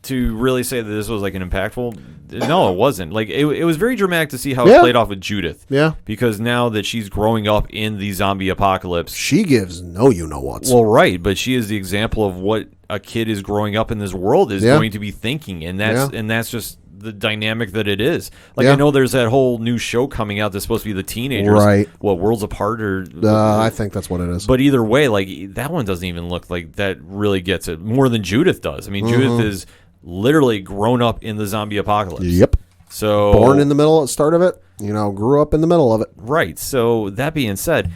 to really say that this was like an impactful, no, it wasn't. Like it was very dramatic to see how it played off with Judith. Yeah. Because now that she's growing up in the zombie apocalypse, she gives no you-know-whats. Well, right, but she is the example of what a kid is growing up in this world is going to be thinking, and that's just the dynamic that it is. Like I know there's that whole new show coming out that's supposed to be the teenagers, right? What, Worlds Apart or I think that's what it is. But either way, like that one doesn't even look like that really gets it more than Judith does. I mean, Judith is literally grown up in the zombie apocalypse. Yep. So born in the middle at the start of it, grew up in the middle of it. Right. So that being said,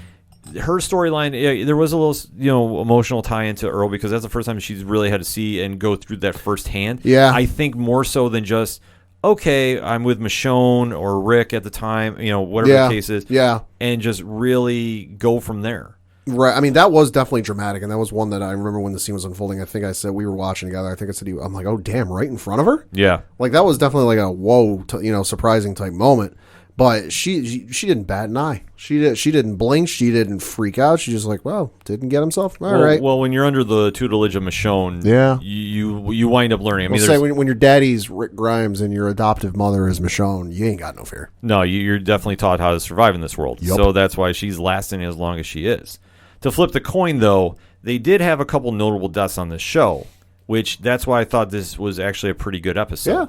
her storyline, there was a little, emotional tie into Earl because that's the first time she's really had to see and go through that firsthand. Yeah. I think more so than just, okay, I'm with Michonne or Rick at the time, whatever the case is. Yeah. And just really go from there. Right. I mean, that was definitely dramatic, and that was one that I remember when the scene was unfolding. I think I said we were watching together. I think I said, I'm like, oh, damn, right in front of her? Yeah. Like, that was definitely like a whoa, surprising type moment. But she didn't bat an eye. She didn't blink. She didn't freak out. She just like, well, didn't get himself. All right. Well, when you're under the tutelage of Michonne, you wind up learning. I mean, say when your daddy's Rick Grimes and your adoptive mother is Michonne, you ain't got no fear. No, you're definitely taught how to survive in this world. Yep. So that's why she's lasting as long as she is. To flip the coin, though, they did have a couple notable deaths on this show, which that's why I thought this was actually a pretty good episode. Yeah.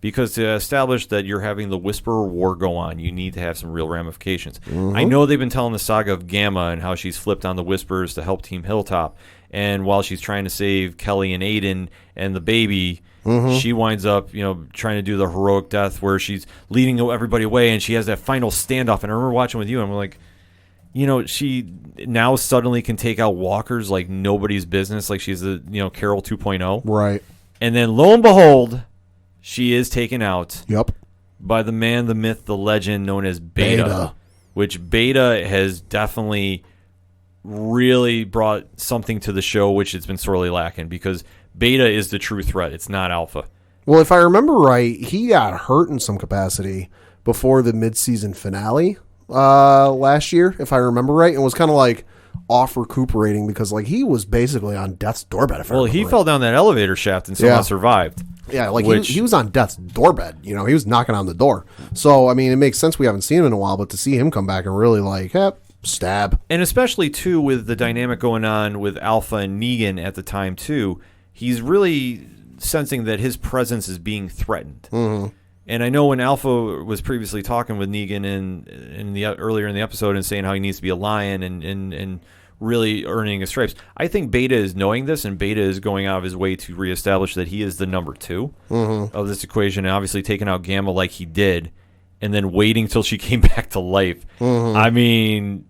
Because to establish that you're having the Whisperer War go on, you need to have some real ramifications. I know they've been telling the saga of Gamma and how she's flipped on the Whisperers to help Team Hilltop. And while she's trying to save Kelly and Aiden and the baby, she winds up, trying to do the heroic death where she's leading everybody away, and she has that final standoff. And I remember watching with you, and we're like, she now suddenly can take out walkers like nobody's business, like she's the, Carol 2.0. Right. And then lo and behold, she is taken out Yep. by the man, the myth, the legend known as Beta. Which Beta has definitely really brought something to the show, which it's been sorely lacking, because Beta is the true threat. It's not Alpha. Well, if I remember right, he got hurt in some capacity before the mid-season finale last year, if I remember right, and was kind of like off recuperating because like he was basically on death's doorbed. Well, he fell down that elevator shaft and somehow survived. Yeah, like he was on death's doorbed. He was knocking on the door. So, I mean, it makes sense we haven't seen him in a while, but to see him come back and really like, stab. And especially, too, with the dynamic going on with Alpha and Negan at the time, too, he's really sensing that his presence is being threatened. And I know when Alpha was previously talking with Negan earlier in the episode and saying how he needs to be a lion and really earning his stripes, I think Beta is knowing this, and Beta is going out of his way to reestablish that he is the number 2 of this equation, and obviously taking out Gamma like he did, and then waiting till she came back to life. I mean,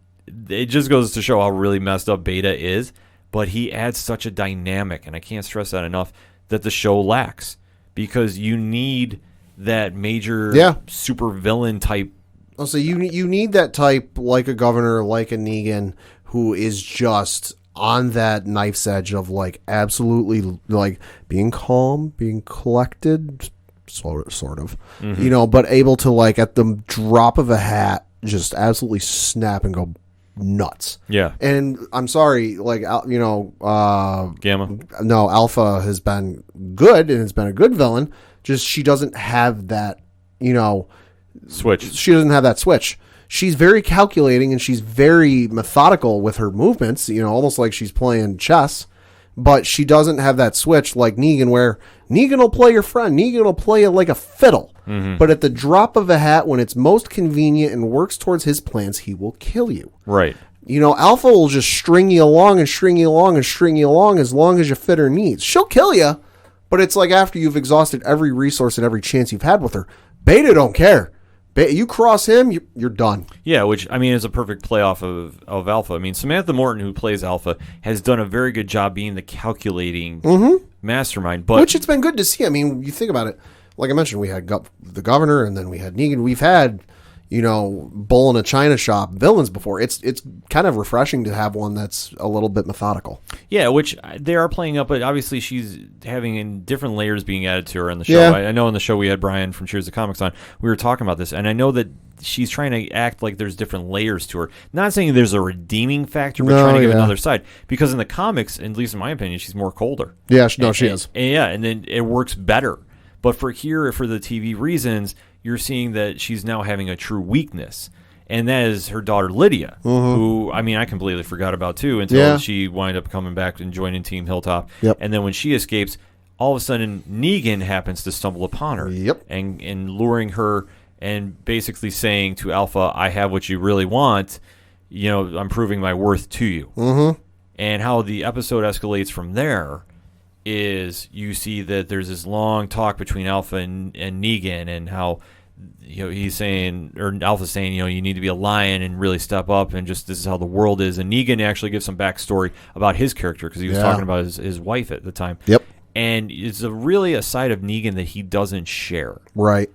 it just goes to show how really messed up Beta is, but he adds such a dynamic, and I can't stress that enough, that the show lacks, because you need that major super villain type. So you need that type, like a Governor, like a Negan, who is just on that knife's edge of like absolutely like being calm, being collected, sort of, but able to like at the drop of a hat just absolutely snap and go nuts. Yeah. And I'm sorry, like Gamma. No, Alpha has been good and has been a good villain. Just she doesn't have that, switch. She doesn't have that switch. She's very calculating and she's very methodical with her movements, almost like she's playing chess. But she doesn't have that switch like Negan, where Negan will play your friend. Negan will play it like a fiddle. But at the drop of a hat, when it's most convenient and works towards his plans, he will kill you. Right. Alpha will just string you along and string you along and string you along as you fit her needs. She'll kill you, but it's like after you've exhausted every resource and every chance you've had with her. Beta don't care. You cross him, you're done. Yeah, which, I mean, is a perfect playoff of Alpha. I mean, Samantha Morton, who plays Alpha, has done a very good job being the calculating mastermind. But which it's been good to see. I mean, you think about it. Like I mentioned, we had the Governor, and then we had Negan. We've had, bull in a china shop villains before. It's kind of refreshing to have one that's a little bit methodical. Yeah, which they are playing up, but obviously she's having different layers being added to her in the show. Yeah. I know in the show we had Brian from Cheers to Comics on. We were talking about this, and I know that she's trying to act like there's different layers to her. Not saying there's a redeeming factor, but trying to give another side. Because in the comics, at least in my opinion, she's more colder. Yeah, she is. And then it works better. But for the TV reasons, you're seeing that she's now having a true weakness. And that is her daughter, Lydia, who, I mean, I completely forgot about, too, until she wound up coming back and joining Team Hilltop. Yep. And then when she escapes, all of a sudden, Negan happens to stumble upon her. Yep. And luring her and basically saying to Alpha, I have what you really want. I'm proving my worth to you. And how the episode escalates from there is you see that there's this long talk between Alpha and Negan, and how he's saying, or Alpha's saying, you need to be a lion and really step up, and just this is how the world is. And Negan actually gives some backstory about his character, because he was talking about his wife at the time. Yep. And it's really a side of Negan that he doesn't share. Right.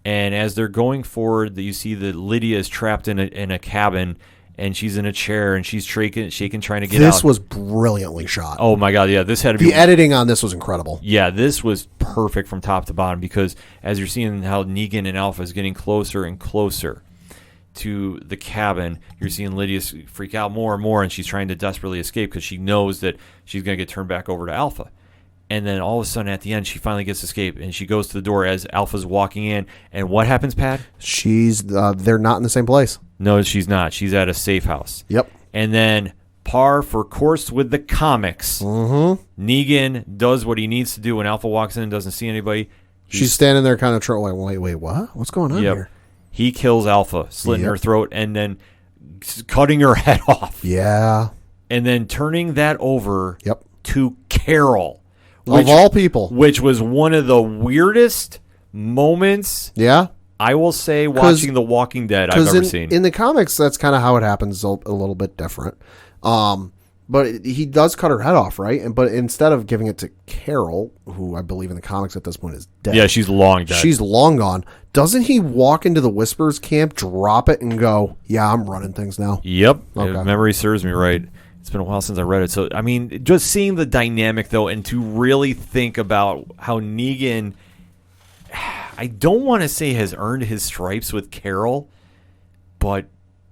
And as they're going forward, you see that Lydia is trapped in a cabin, and she's in a chair, and she's shaking, trying to get out. This was brilliantly shot. Oh my God, yeah, this had to be. The editing on this was incredible. Yeah, this was perfect from top to bottom, because as you're seeing how Negan and Alpha is getting closer and closer to the cabin, you're seeing Lydia freak out more and more, and she's trying to desperately escape because she knows that she's going to get turned back over to Alpha. And then all of a sudden at the end, she finally gets to escape, and she goes to the door as Alpha's walking in. And what happens, Pat? They're not in the same place. No, she's not. She's at a safe house. Yep. And then, par for course with the comics, Negan does what he needs to do when Alpha walks in and doesn't see anybody. She's standing there kind of like, wait, what? What's going on here? He kills Alpha, slitting her throat, and then cutting her head off. Yeah. And then turning that over to Carol. Of all people. Which was one of the weirdest moments, I will say, watching The Walking Dead I've ever seen. In the comics, that's kind of how it happens, a little bit different. But he does cut her head off, right? But instead of giving it to Carol, who I believe in the comics at this point is dead. Yeah, she's long dead. She's long gone. Doesn't he walk into the Whisperers camp, drop it, and go, yeah, I'm running things now? Yep. Okay. If memory serves me right. It's been a while since I read it. So, I mean, just seeing the dynamic, though, and to really think about how Negan, I don't want to say has earned his stripes with Carol, but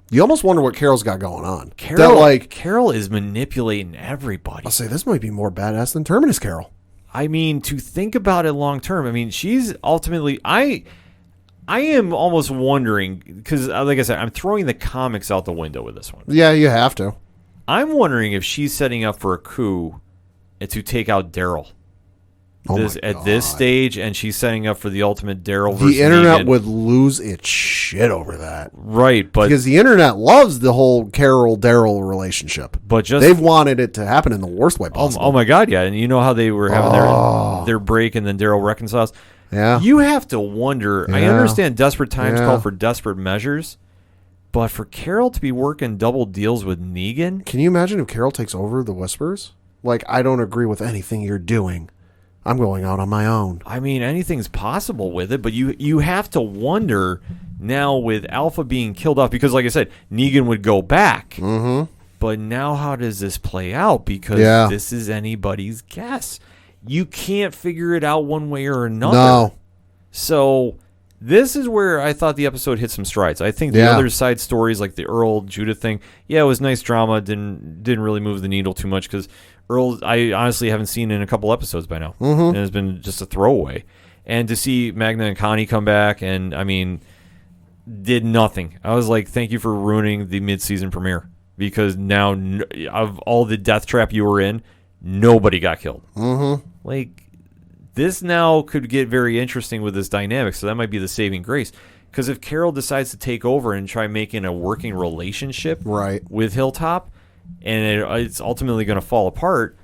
you almost wonder what Carol's got going on. Carol is manipulating everybody. I'll say this might be more badass than Terminus Carol. I mean, to think about it long term, I mean, she's ultimately... I am almost wondering, because like I said, I'm throwing the comics out the window with this one. Yeah, you have to. I'm wondering if she's setting up for a coup to take out Daryl. At this stage, and she's setting up for the ultimate Daryl versus the internet Negan. would lose its shit over that, right? But because the internet loves the whole Carol-Daryl relationship, but they've wanted it to happen in the worst way possible. Oh my god, yeah! And you know how they were having their break, and then Daryl reconciles. Yeah, you have to wonder. Yeah. I understand desperate times call for desperate measures, but for Carol to be working double deals with Negan, can you imagine if Carol takes over the Whisperers? Like, I don't agree with anything you're doing. I'm going out on my own. I mean, anything's possible with it, but you have to wonder now with Alpha being killed off, because like I said, Negan would go back. Mm-hmm. But now how does this play out? Because this is anybody's guess. You can't figure it out one way or another. No. So this is where I thought the episode hit some strides. I think the other side stories, like the Earl Judith thing, it was nice drama. Didn't really move the needle too much, because Earl, I honestly haven't seen in a couple episodes by now. Mm-hmm. And it's been just a throwaway. And to see Magna and Connie come back and, I mean, did nothing. I was like, thank you for ruining the mid-season premiere, because now of all the death trap you were in, nobody got killed. Mm-hmm. Like, this now could get very interesting with this dynamic, so that might be the saving grace. Because if Carol decides to take over and try making a working relationship with Hilltop, and it's ultimately going to fall apart,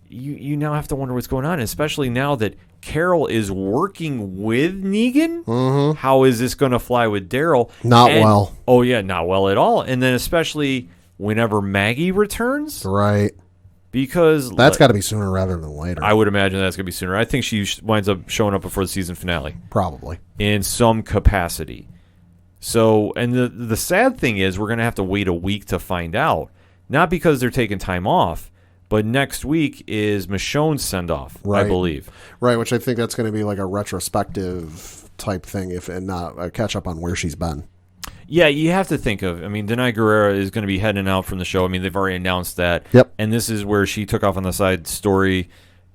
you now have to wonder what's going on, especially now that Carol is working with Negan. Mm-hmm. How is this going to fly with Daryl? Not well. Oh, yeah, not well at all. And then especially whenever Maggie returns. Right. Because that's got to be sooner rather than later. I would imagine that's going to be sooner. I think she winds up showing up before the season finale. Probably. In some capacity. So, and the sad thing is we're going to have to wait a week to find out. Not because they're taking time off, but next week is Michonne's send-off, I believe. Right, which I think that's going to be like a retrospective type thing, and not a catch-up on where she's been. Yeah, you have to think of, I mean, Denai Guerrera is going to be heading out from the show. I mean, they've already announced that. Yep. And this is where she took off on the side story,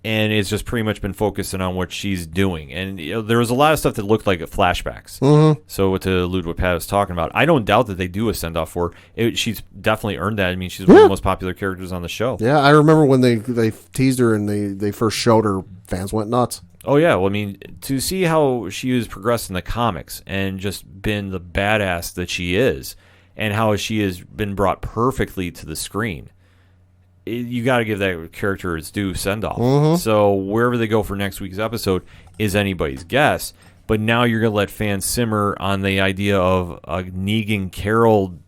and it's just pretty much been focusing on what she's doing. And there was a lot of stuff that looked like flashbacks. Mm-hmm. So to allude what Pat was talking about, I don't doubt that they do a send-off for her. She's definitely earned that. I mean, she's one of the most popular characters on the show. Yeah, I remember when they teased her and they first showed her, fans went nuts. Oh, yeah. Well, I mean, to see how she has progressed in the comics and just been the badass that she is, and how she has been brought perfectly to the screen, you got to give that character its due send-off. Mm-hmm. So wherever they go for next week's episode is anybody's guess. But now you're going to let fans simmer on the idea of a Negan-Carol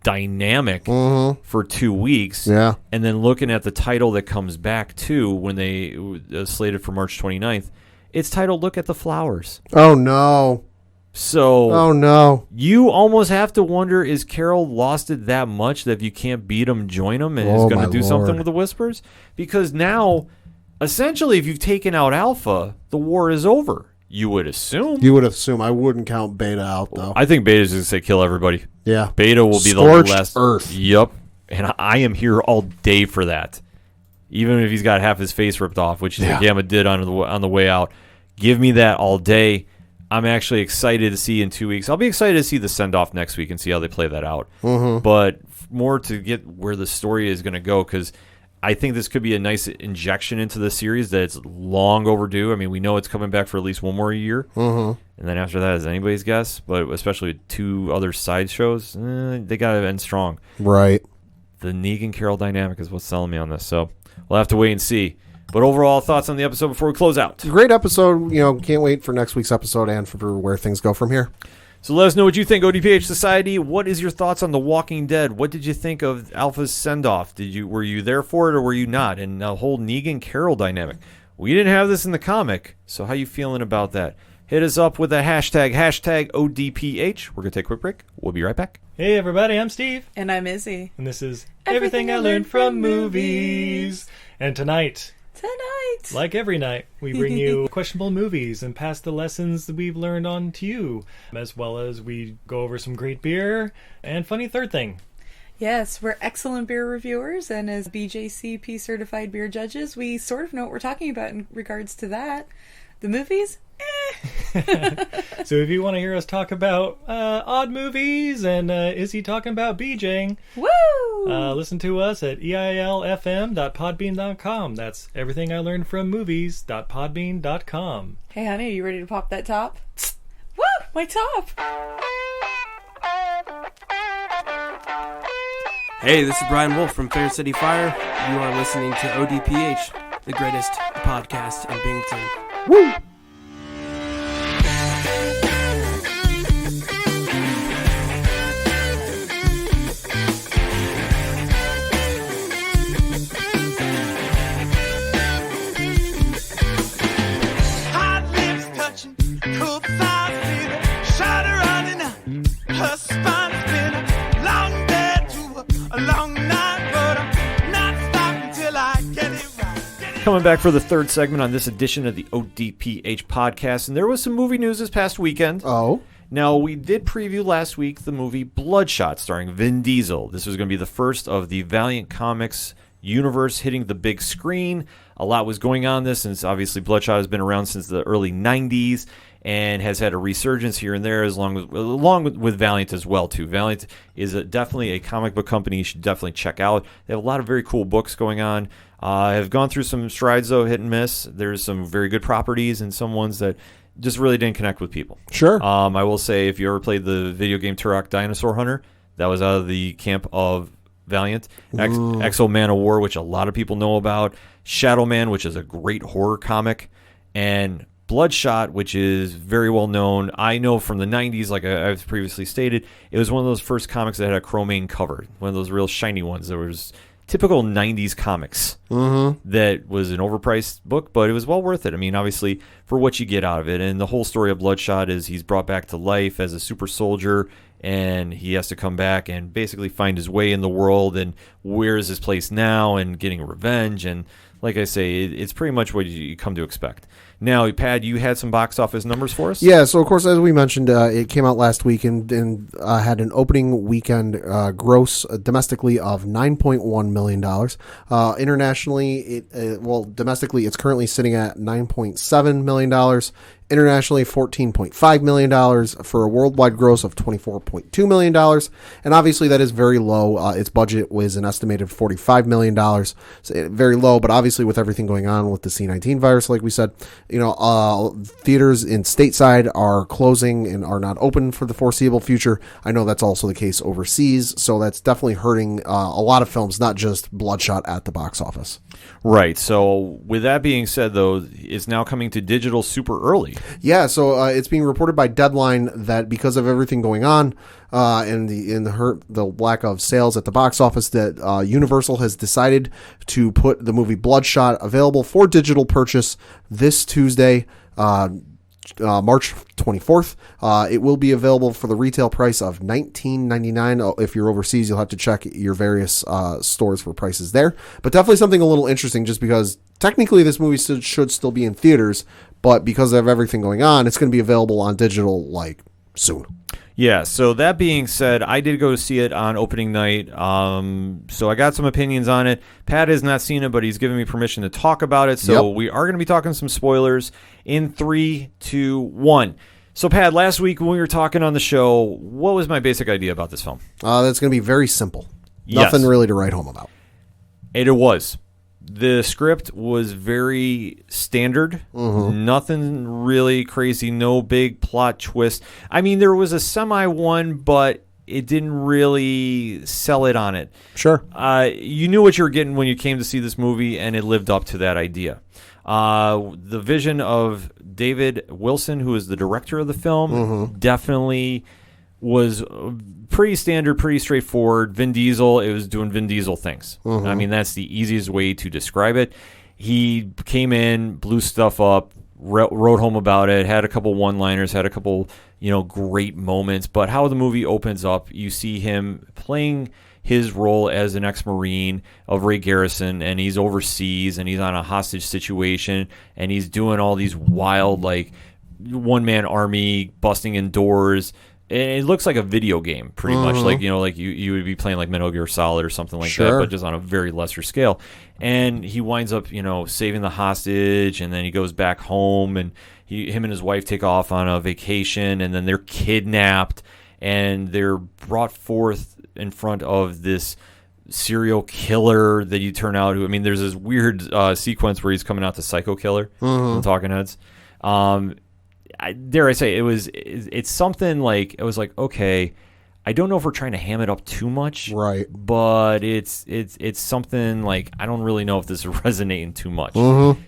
dynamic for 2 weeks. Yeah. And then looking at the title that comes back, too, when they slated for March 29th, it's titled Look at the Flowers. Oh, no. So, oh no! You almost have to wonder: is Carol lost it that much that if you can't beat him, join him, and is going to do something with the Whispers? Because now, essentially, if you've taken out Alpha, the war is over. You would assume. You would assume. I wouldn't count Beta out though. I think Beta's going to say kill everybody. Yeah, Beta will be Scorched the last. Earth. Yep, and I am here all day for that. Even if he's got half his face ripped off, which Gamma did on the way out. Give me that all day. I'm actually excited to see in 2 weeks. I'll be excited to see the send-off next week and see how they play that out. Mm-hmm. But more to get where the story is going to go, because I think this could be a nice injection into the series that's long overdue. I mean, we know it's coming back for at least one more year. And then after that is anybody's guess, but especially with 2 other side shows, they got to end strong. Right. The Negan Carol dynamic is what's selling me on this, so we'll have to wait and see. But overall, thoughts on the episode before we close out? Great episode. Can't wait for next week's episode and for where things go from here. So let us know what you think, ODPH Society. What is your thoughts on The Walking Dead? What did you think of Alpha's send-off? Were you there for it or were you not? And the whole Negan-Carol dynamic. We didn't have this in the comic, so how you feeling about that? Hit us up with a hashtag ODPH. We're going to take a quick break. We'll be right back. Hey everybody, I'm Steve. And I'm Izzy. And this is Everything I Learned from Movies. And tonight, like every night, we bring you questionable movies and pass the lessons that we've learned on to you, as well as we go over some great beer and funny third thing. Yes, we're excellent beer reviewers, and as BJCP certified beer judges, we sort of know what we're talking about in regards to that. The movies? So if you want to hear us talk about odd movies and Izzy talking about BJing, woo! Listen to us at eilfm.podbean.com. That's everything I learned from movies.podbean.com. Hey honey, are you ready to pop that top? Woo! My top! Hey, this is Brian Wolf from Fair City Fire. You are listening to ODPH, the greatest podcast in Binghamton. Woo! Coming back for the third segment on this edition of the ODPH podcast, and there was some movie news this past weekend. Oh. Now, we did preview last week the movie Bloodshot starring Vin Diesel. This was going to be the first of the Valiant Comics universe hitting the big screen. A lot was going on this, since obviously Bloodshot has been around since the early 90s and has had a resurgence here and there, along with Valiant as well, too. Valiant is definitely a comic book company you should definitely check out. They have a lot of very cool books going on. Have gone through some strides, though, hit and miss. There's some very good properties and some ones that just really didn't connect with people. Sure. I will say, if you ever played the video game Turok Dinosaur Hunter, that was out of the camp of Valiant. Exo Man of War, which a lot of people know about. Shadow Man, which is a great horror comic. And Bloodshot, which is very well known. I know from the 90s, like I've previously stated, it was one of those first comics that had a chromane cover. One of those real shiny ones. There was typical 90s comics that was an overpriced book, but it was well worth it. I mean, obviously, for what you get out of it. And the whole story of Bloodshot is he's brought back to life as a super soldier, and he has to come back and basically find his way in the world, and where is his place now, and getting revenge. And like I say, it's pretty much what you come to expect. Now, Pad, you had some box office numbers for us? Yeah, so of course, as we mentioned, it came out last week and had an opening weekend gross domestically of $9.1 million. Internationally, domestically, it's currently sitting at $9.7 million. Internationally, $14.5 million for a worldwide gross of $24.2 million. And obviously, that is very low. Its budget was an estimated $45 million. So very low, but obviously, with everything going on with the C-19 virus, like we said, theaters in stateside are closing and are not open for the foreseeable future. I know that's also the case overseas. So that's definitely hurting a lot of films, not just Bloodshot at the box office. Right. So with that being said, though, it's now coming to digital super early. Yeah, so it's being reported by Deadline that because of everything going on and the lack of sales at the box office, that Universal has decided to put the movie Bloodshot available for digital purchase this Tuesday, March 24th. It will be available for the retail price of $19.99. If you're overseas, you'll have to check your various stores for prices there. But definitely something a little interesting, just because technically this movie should still be in theaters, but because of everything going on, it's going to be available on digital soon. Yeah, so that being said, I did go see it on opening night, so I got some opinions on it. Pat has not seen it, but he's given me permission to talk about it, so we are going to be talking some spoilers in 3, 2, 1. So, Pat, last week when we were talking on the show, what was my basic idea about this film? That's going to be very simple. Nothing really to write home about. And it was. The script was very standard. Nothing really crazy. No big plot twist. I mean, there was a semi one, but it didn't really sell it on it. Sure. You knew what you were getting when you came to see this movie, and it lived up to that idea. The vision of David Wilson, who is the director of the film, definitely was pretty standard, pretty straightforward. Vin Diesel, it was doing Vin Diesel things. I mean, that's the easiest way to describe it. He came in, blew stuff up, wrote home about it, had a couple one-liners, had a couple, great moments. But how the movie opens up, you see him playing his role as an ex-Marine of Ray Garrison, and he's overseas, and he's on a hostage situation, and he's doing all these wild, one-man army, busting in doors. And it looks like a video game, pretty much. You would be playing like Metal Gear Solid or something like that, but just on a very lesser scale. And he winds up, saving the hostage, and then he goes back home, and him and his wife take off on a vacation, and then they're kidnapped, and they're brought forth in front of this serial killer that you turn out to. I mean, there's this weird sequence where he's coming out to Psycho Killer from Talking Heads. Dare I say, it's something like, it was like, okay, I don't know if we're trying to ham it up too much, right? But it's something like, I don't really know if this is resonating too much.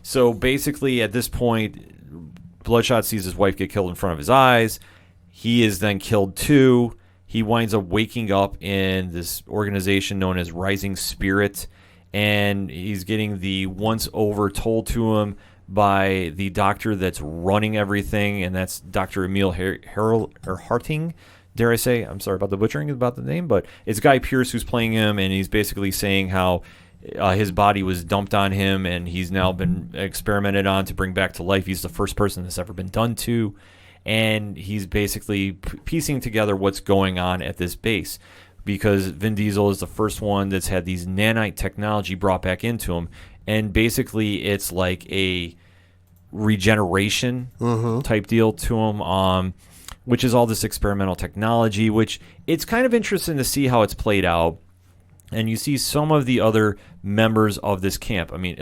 So basically, at this point, Bloodshot sees his wife get killed in front of his eyes. He is then killed too. He winds up waking up in this organization known as Rising Spirit, and he's getting the once over told to him by the doctor that's running everything, and that's Dr. Emil Harting, dare I say. I'm sorry about the butchering about the name, but it's Guy Pearce who's playing him, and he's basically saying how his body was dumped on him, and he's now been experimented on to bring back to life. He's the first person that's ever been done to, and he's basically piecing together what's going on at this base, because Vin Diesel is the first one that's had these nanite technology brought back into him. And basically, it's like a regeneration type deal to him, which is all this experimental technology, which it's kind of interesting to see how it's played out. And you see some of the other members of this camp. I mean,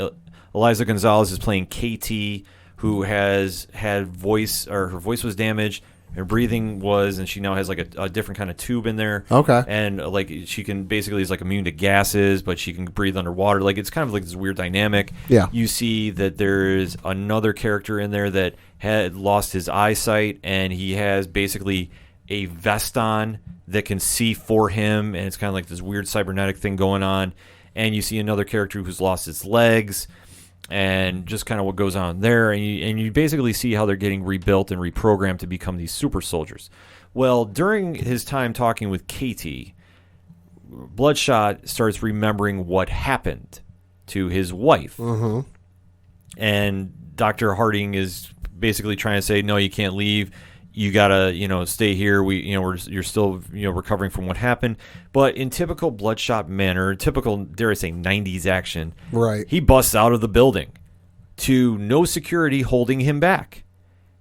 Eliza Gonzalez is playing KT, who has had her voice was damaged. Her breathing was, and she now has like a different kind of tube in there. Okay. And she can basically is like immune to gases, but she can breathe underwater. Like, it's kind of like this weird dynamic. Yeah. You see that there's another character in there that had lost his eyesight, and he has basically a vest on that can see for him, and it's kind of like this weird cybernetic thing going on. And you see another character who's lost his legs, and just kind of what goes on there, and you basically see how they're getting rebuilt and reprogrammed to become these super soldiers. Well, during his time talking with Katie, Bloodshot starts remembering what happened to his wife, and Dr. Harding is basically trying to say, no, you can't leave. You gotta, stay here. You're still, recovering from what happened. But in typical Bloodshot manner, typical, dare I say, 90s action, right? He busts out of the building to no security holding him back,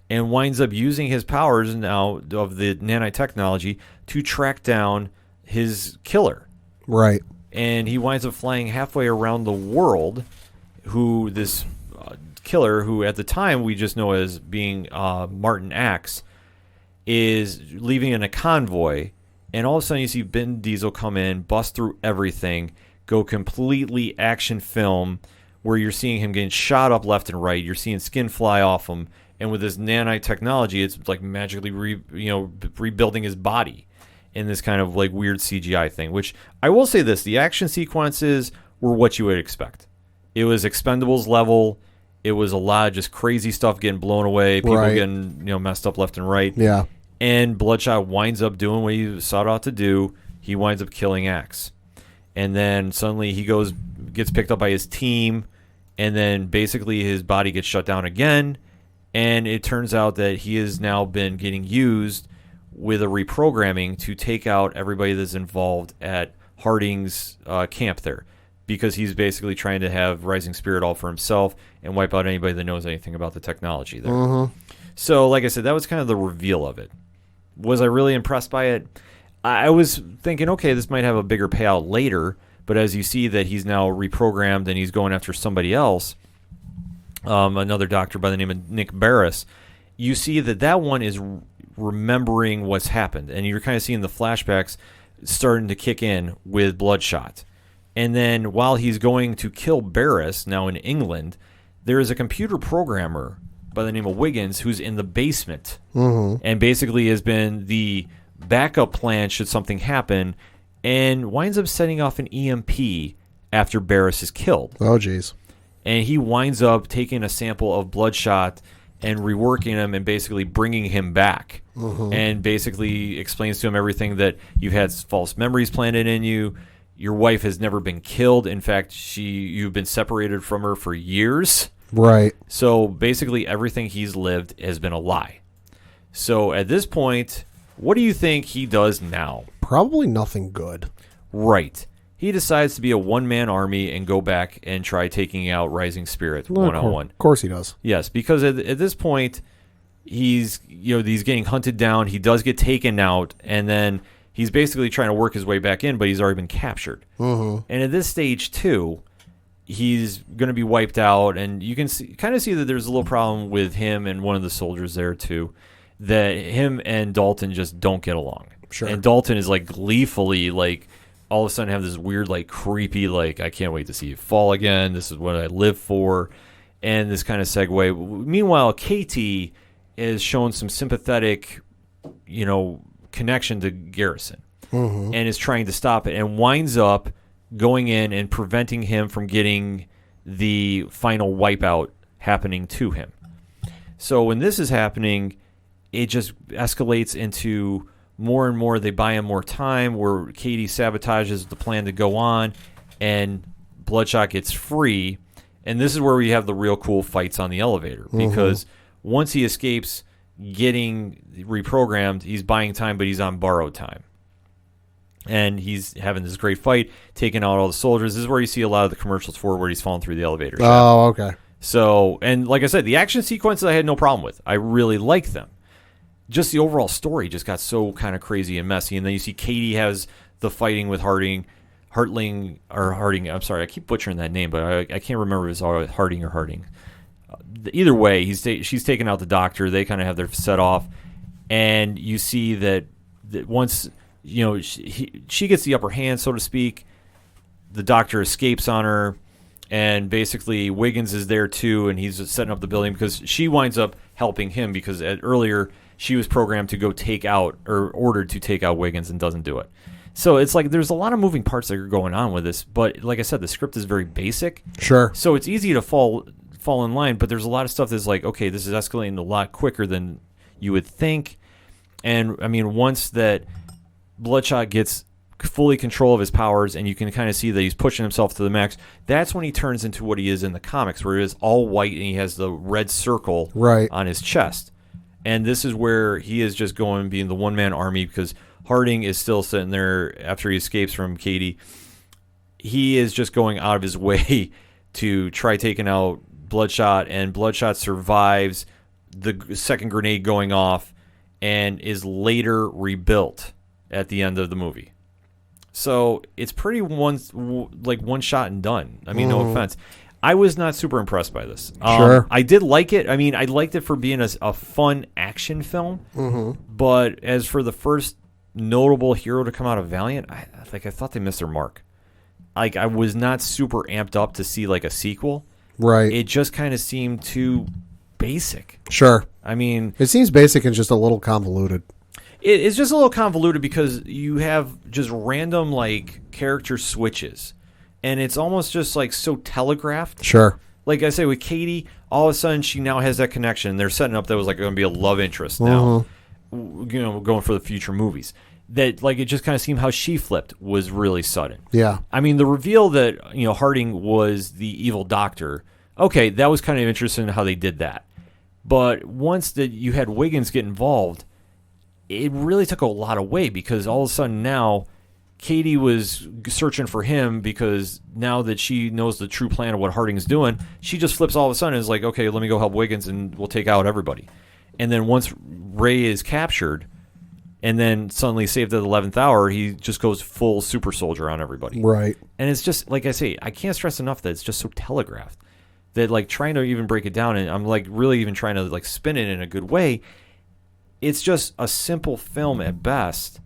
and winds up using his powers now of the nanotechnology to track down his killer. Right. And he winds up flying halfway around the world. Who this killer, who at the time we just know as being Martin Axe, is leaving in a convoy, and all of a sudden you see Vin Diesel come in, bust through everything, go completely action film, where you're seeing him getting shot up left and right. You're seeing skin fly off him, and with this nanite technology, it's like magically rebuilding his body in this kind of like weird CGI thing. Which I will say this: the action sequences were what you would expect. It was Expendables level. It was a lot of just crazy stuff getting blown away, people getting messed up left and right. Yeah. And Bloodshot winds up doing what he sought out to do. He winds up killing Axe. And then suddenly he gets picked up by his team, and then basically his body gets shut down again. And it turns out that he has now been getting used with a reprogramming to take out everybody that's involved at Harding's camp there, because he's basically trying to have Rising Spirit all for himself and wipe out anybody that knows anything about the technology there. So, like I said, that was kind of the reveal of it. Was I really impressed by it? I was thinking, okay, this might have a bigger payout later, But as you see that he's now reprogrammed and he's going after somebody else, another doctor by the name of Nick Barris, you see that one is remembering what's happened. And you're kind of seeing the flashbacks starting to kick in with Bloodshot. And then while he's going to kill Barris, now in England, there is a computer programmer by the name of Wiggins who's in the basement and basically has been the backup plan should something happen, and winds up setting off an EMP after Barris is killed. Oh, jeez. And he winds up taking a sample of Bloodshot and reworking him and basically bringing him back. And basically explains to him everything that you've had false memories planted in you. Your wife has never been killed. In fact, you've been separated from her for years. Right. So basically everything he's lived has been a lie. So at this point, what do you think he does now? Probably nothing good. Right. He decides to be a one-man army and go back and try taking out Rising Spirit one-on-one. Of course he does. Yes, because at this point, he's getting hunted down. He does get taken out, and then he's basically trying to work his way back in, but he's already been captured. And at this stage, too, he's going to be wiped out, and you can kind of see that there's a little problem with him and one of the soldiers there, too, that him and Dalton just don't get along. Sure. And Dalton is, like, gleefully, like, all of a sudden have this weird, like, creepy, like, I can't wait to see you fall again. This is what I live for. And this kind of segue. Meanwhile, Katie is showing some sympathetic, connection to Garrison. And is trying to stop it and winds up going in and preventing him from getting the final wipeout happening to him. So when this is happening, it just escalates into more and more. They buy him more time where Katie sabotages the plan to go on and Bloodshot gets free. And this is where we have the real cool fights on the elevator, because once he escapes getting reprogrammed, he's buying time, but he's on borrowed time. And he's having this great fight, taking out all the soldiers. This is where you see a lot of the commercials for where he's falling through the elevator shaft. Oh, okay. So, and like I said, the action sequences I had no problem with. I really liked them. Just the overall story just got so kind of crazy and messy. And then you see Katie has the fighting with Harding. I'm sorry, I keep butchering that name, but I can't remember if it's all Harding or Harding. Either way, she's taking out the doctor. They kind of have their set off. And you see that once... she gets the upper hand, so to speak. The doctor escapes on her, and basically Wiggins is there too, and he's setting up the building because she winds up helping him because earlier she was programmed to go ordered to take out Wiggins and doesn't do it. So it's like there's a lot of moving parts that are going on with this, but like I said, the script is very basic. Sure. So it's easy to fall in line, but there's a lot of stuff that's like, okay, this is escalating a lot quicker than you would think. And I mean, once that Bloodshot gets fully control of his powers and you can kind of see that he's pushing himself to the max, that's when he turns into what he is in the comics, where he is all white and he has the red circle on his chest. And this is where he is just going being the one-man army, because Harding is still sitting there after he escapes from Katie. He is just going out of his way to try taking out Bloodshot, and Bloodshot survives the second grenade going off and is later rebuilt at the end of the movie. So it's pretty one shot and done. I mean, no offense. I was not super impressed by this. Sure. I did like it. I mean, I liked it for being a fun action film. But as for the first notable hero to come out of Valiant, I thought they missed their mark. Like, I was not super amped up to see like a sequel. Right. It just kind of seemed too basic. Sure. I mean, it seems basic and just a little convoluted. It's just a little convoluted because you have just random like character switches, and it's almost just like so telegraphed. Sure. Like I say with Katie, all of a sudden she now has that connection. They're setting up that was like going to be a love interest now, going for the future movies. That like it just kind of seemed how she flipped was really sudden. Yeah. I mean, the reveal that Harding was the evil doctor. Okay, that was kind of interesting how they did that. But once that you had Wiggins get involved, it really took a lot away, because all of a sudden now Katie was searching for him, because now that she knows the true plan of what Harding's doing, she just flips all of a sudden and is like, okay, let me go help Wiggins and we'll take out everybody. And then once Ray is captured and then suddenly saved at the 11th hour, he just goes full super soldier on everybody. Right. And it's just, like I say, I can't stress enough that it's just so telegraphed that, like, trying to even break it down, and I'm, like, really even trying to, like, spin it in a good way, it's just a simple film at best.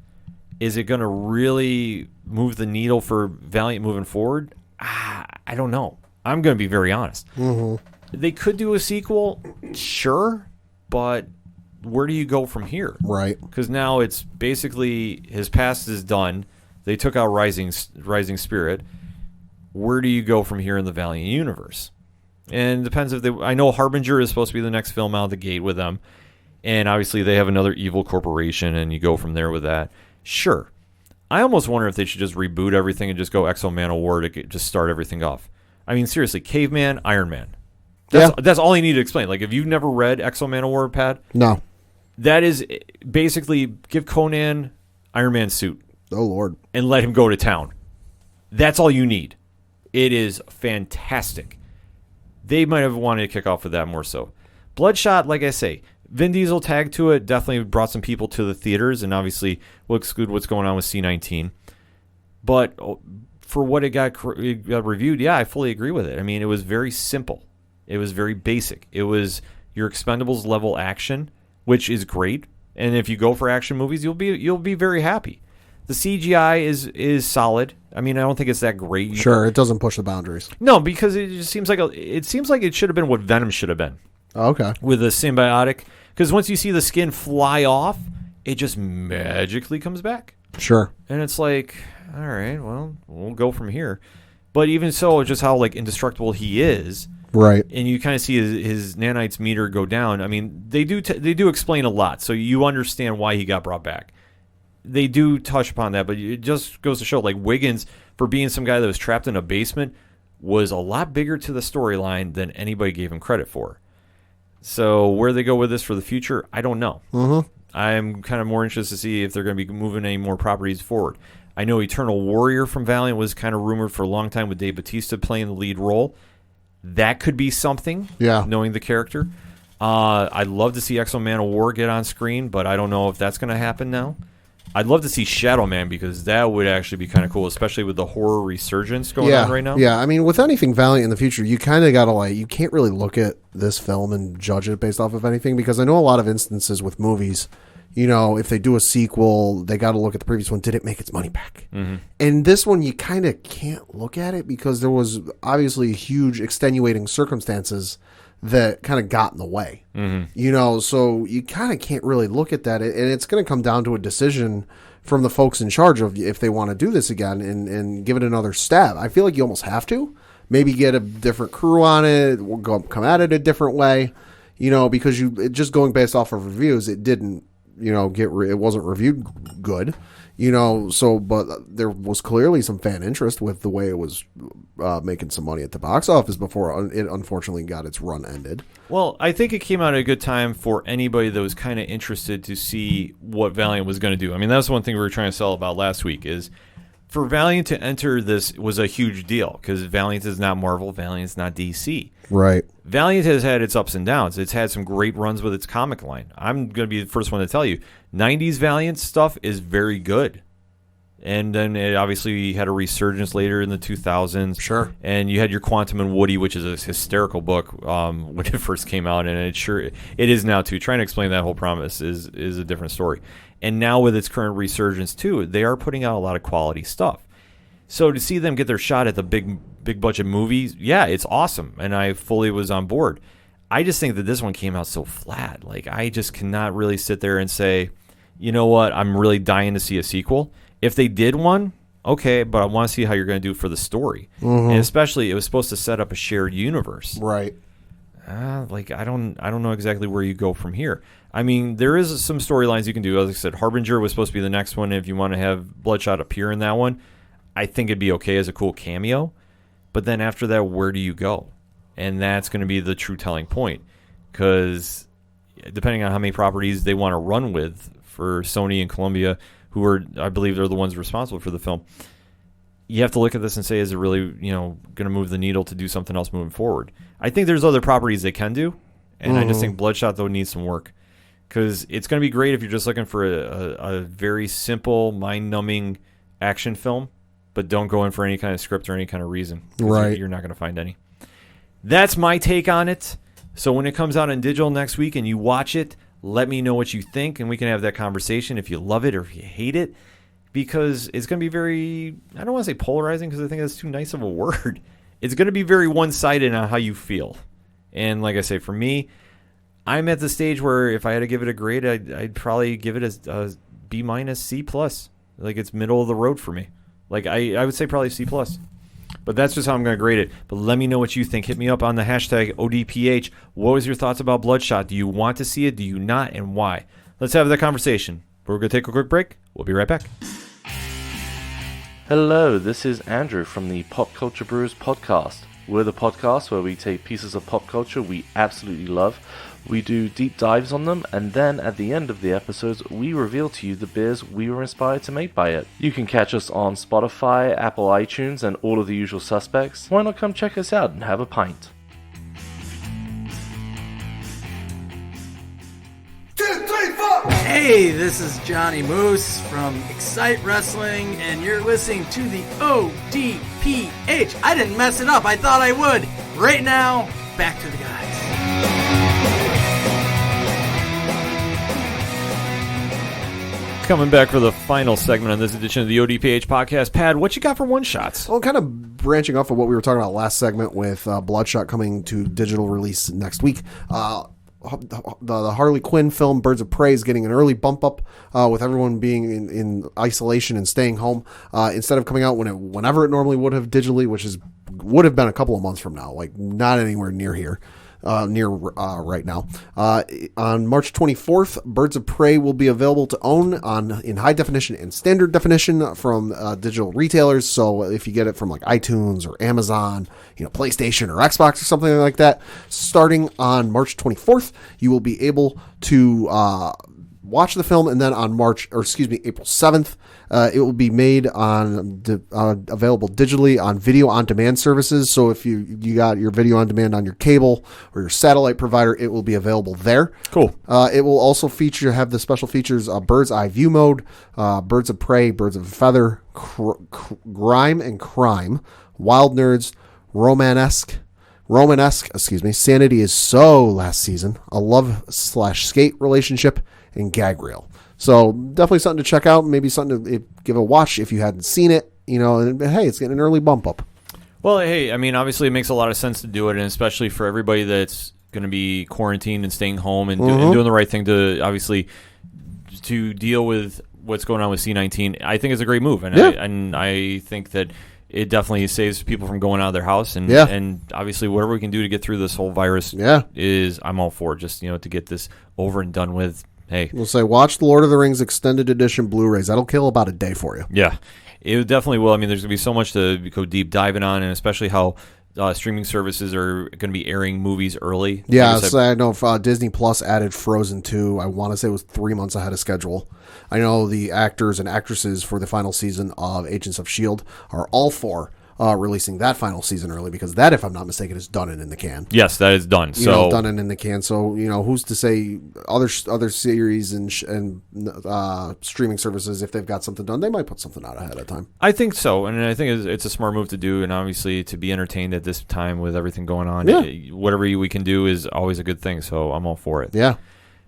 Is it going to really move the needle for Valiant moving forward? I don't know. I'm going to be very honest. They could do a sequel, sure, but where do you go from here? Right. Because now it's basically his past is done. They took out Rising Spirit. Where do you go from here in the Valiant universe? And it depends if I know Harbinger is supposed to be the next film out of the gate with them, and obviously they have another evil corporation, and you go from there with that. Sure. I almost wonder if they should just reboot everything and just go Exo Man of War to just start everything off. I mean, seriously, Caveman, Iron Man. That's all you need to explain. Like, if you've never read Exo Man of War, Pat, no. That is basically give Conan Iron Man's suit. Oh, Lord. And let him go to town. That's all you need. It is fantastic. They might have wanted to kick off with that more so. Bloodshot, like I say, Vin Diesel tagged to it, definitely brought some people to the theaters, and obviously we'll exclude what's going on with C-19. But for what it got reviewed, yeah, I fully agree with it. I mean, it was very simple. It was very basic. It was your Expendables level action, which is great. And if you go for action movies, you'll be very happy. The CGI is solid. I mean, I don't think it's that great. Sure, it doesn't push the boundaries. No, because it just seems like it should have been what Venom should have been. Oh, okay. With a symbiotic, because once you see the skin fly off, it just magically comes back. Sure. And it's like, all right, well, we'll go from here. But even so, just how like indestructible he is. Right. And you kind of see his nanites meter go down. I mean, they do explain a lot, so you understand why he got brought back. They do touch upon that, but it just goes to show, like, Wiggins, for being some guy that was trapped in a basement, was a lot bigger to the storyline than anybody gave him credit for. So where they go with this for the future, I don't know. I'm kind of more interested to see if they're going to be moving any more properties forward. I know Eternal Warrior from Valiant was kind of rumored for a long time with Dave Bautista playing the lead role. That could be something, knowing the character. I'd love to see Exo Man of War get on screen, but I don't know if that's going to happen now. I'd love to see Shadow Man, because that would actually be kind of cool, especially with the horror resurgence going on right now. Yeah, I mean, with anything Valiant in the future, you kind of got to, you can't really look at this film and judge it based off of anything, because I know a lot of instances with movies, if they do a sequel, they got to look at the previous one. Did it make its money back? And this one, you kind of can't look at it because there was obviously huge extenuating circumstances that kind of got in the way. So you kind of can't really look at that. And it's going to come down to a decision from the folks in charge of if they want to do this again and give it another stab. I feel like you almost have to. Maybe get a different crew on it, come at it a different way, because just going based off of reviews, it didn't, it wasn't reviewed good, but there was clearly some fan interest with the way it was making some money at the box office before it unfortunately got its run ended. Well, I think it came out at a good time for anybody that was kind of interested to see what Valiant was going to do. I mean, that's one thing we were trying to sell about last week is for Valiant to enter this was a huge deal because Valiant is not Marvel, Valiant is not DC. Right. Valiant has had its ups and downs. It's had some great runs with its comic line. I'm going to be the first one to tell you, 90s Valiant stuff is very good. And then it obviously had a resurgence later in the 2000s. Sure. And you had your Quantum and Woody, which is a hysterical book when it first came out, and it is now too. Trying to explain that whole premise is a different story. And now with its current resurgence too, they are putting out a lot of quality stuff. So to see them get their shot at the big budget movies, yeah, it's awesome, and I fully was on board. I just think that this one came out so flat. Like, I just cannot really sit there and say, you know what, I'm really dying to see a sequel. If they did one, okay, but I want to see how you're going to do it for the story. And especially, it was supposed to set up a shared universe. Right. I don't know exactly where you go from here. I mean, there is some storylines you can do. As I said, Harbinger was supposed to be the next one. If you want to have Bloodshot appear in that one, I think it'd be okay as a cool cameo. But then after that, where do you go? And that's going to be the true telling point. Because depending on how many properties they want to run with for Sony and Columbia, who are, I believe, they're the ones responsible for the film, you have to look at this and say, is it really, going to move the needle to do something else moving forward? I think there's other properties they can do, and I just think Bloodshot, though, needs some work. because it's going to be great if you're just looking for a very simple, mind-numbing action film, but don't go in for any kind of script or any kind of reason. Right. You're not going to find any. That's my take on it. So when it comes out on digital next week and you watch it, let me know what you think, and we can have that conversation if you love it or if you hate it, because it's going to be very, I don't want to say polarizing because I think that's too nice of a word. It's going to be very one-sided on how you feel. And like I say, for me, I'm at the stage where if I had to give it a grade, I'd probably give it a B minus, C plus. Like, it's middle of the road for me. Like, I would say probably C plus. But that's just how I'm going to grade it. But let me know what you think. Hit me up on the hashtag ODPH. What was your thoughts about Bloodshot? Do you want to see it? Do you not? And why? Let's have that conversation. We're going to take a quick break. We'll be right back. Hello, this is Andrew from the Pop Culture Brews podcast. We're the podcast where we take pieces of pop culture we absolutely love, we do deep dives on them, and then at the end of the episodes, we reveal to you the beers we were inspired to make by it. You can catch us on Spotify, Apple iTunes, and all of the usual suspects. Why not come check us out and have a pint? Hey, this is Johnny Moose from Excite Wrestling, and you're listening to the ODPH. I didn't mess it up. I thought I would. Right now, back to the guys. Coming back for the final segment on this edition of the ODPH podcast. Pad, what you got for one-shots? Well, kind of branching off of what we were talking about last segment with Bloodshot coming to digital release next week. The Harley Quinn film Birds of Prey is getting an early bump up with everyone being in isolation and staying home. Instead of coming out whenever it normally would have digitally, which would have been a couple of months from now, like not anywhere near here. Right now. On March 24th, Birds of Prey will be available to own in high definition and standard definition from digital retailers. So if you get it from like iTunes or Amazon, PlayStation or Xbox or something like that, starting on March 24th, you will be able to watch the film, and then on April 7th, it will be made on available digitally on video on demand services. So if you got your video on demand on your cable or your satellite provider, it will be available there. Cool. It will also have the special features bird's eye view mode, Birds of Prey, Birds of Feather, Grime and Crime, Wild Nerds, Romanesque, Sanity is So last season, a love/skate relationship, and Gag Reel. So definitely something to check out. Maybe something to give a watch if you hadn't seen it. And hey, it's getting an early bump up. Well, hey, I mean, obviously it makes a lot of sense to do it, and especially for everybody that's going to be quarantined and staying home and, and doing the right thing to obviously to deal with what's going on with C-19. I think it's a great move, and I think that it definitely saves people from going out of their house, and obviously whatever we can do to get through this whole virus is I'm all for. Just to get this over and done with. Hey, we'll say watch the Lord of the Rings extended edition Blu-rays. That'll kill about a day for you. Yeah, it definitely will. I mean, there's going to be so much to go deep diving on, and especially how streaming services are going to be airing movies early. Yeah, I know Disney Plus added Frozen 2. I want to say it was 3 months ahead of schedule. I know the actors and actresses for the final season of Agents of S.H.I.E.L.D. are all for releasing that final season early, because that, if I'm not mistaken, is done and in the can. Yes, that is done. Done and in the can. So who's to say other series and streaming services, if they've got something done, they might put something out ahead of time. I think so, and I think it's a smart move to do, and obviously to be entertained at this time with everything going on. Whatever we can do is always a good thing. So I'm all for it. Yeah.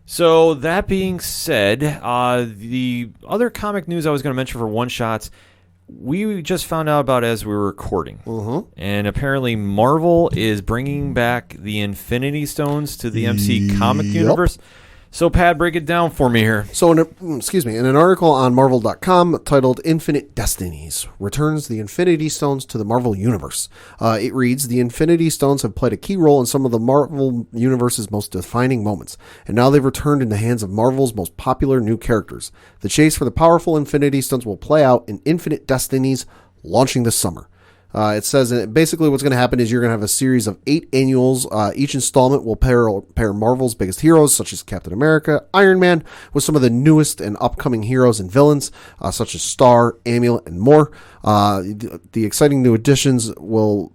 So that being said, the other comic news I was going to mention for one shots, we just found out about as we were recording. And apparently Marvel is bringing back the Infinity Stones to the MC comic universe. So, Pat, break it down for me here. So, in an article on Marvel.com titled Infinite Destinies returns the Infinity Stones to the Marvel Universe. It reads, the Infinity Stones have played a key role in some of the Marvel Universe's most defining moments, and now they've returned in the hands of Marvel's most popular new characters. The chase for the powerful Infinity Stones will play out in Infinite Destinies, launching this summer. It says basically what's going to happen is you're going to have a series of 8 annuals. Each installment will pair Marvel's biggest heroes, such as Captain America, Iron Man, with some of the newest and upcoming heroes and villains, such as Star, Amulet, and more. The exciting new additions will,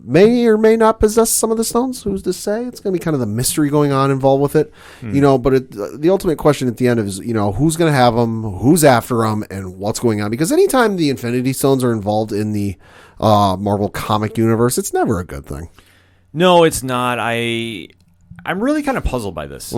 may or may not possess some of the stones. Who's to say? It's going to be kind of the mystery going on involved with it, but the ultimate question at the end is, who's going to have them, who's after them, and what's going on. Because anytime the Infinity Stones are involved in the Marvel comic universe, it's never a good thing. No, it's not. I'm really kind of puzzled by this.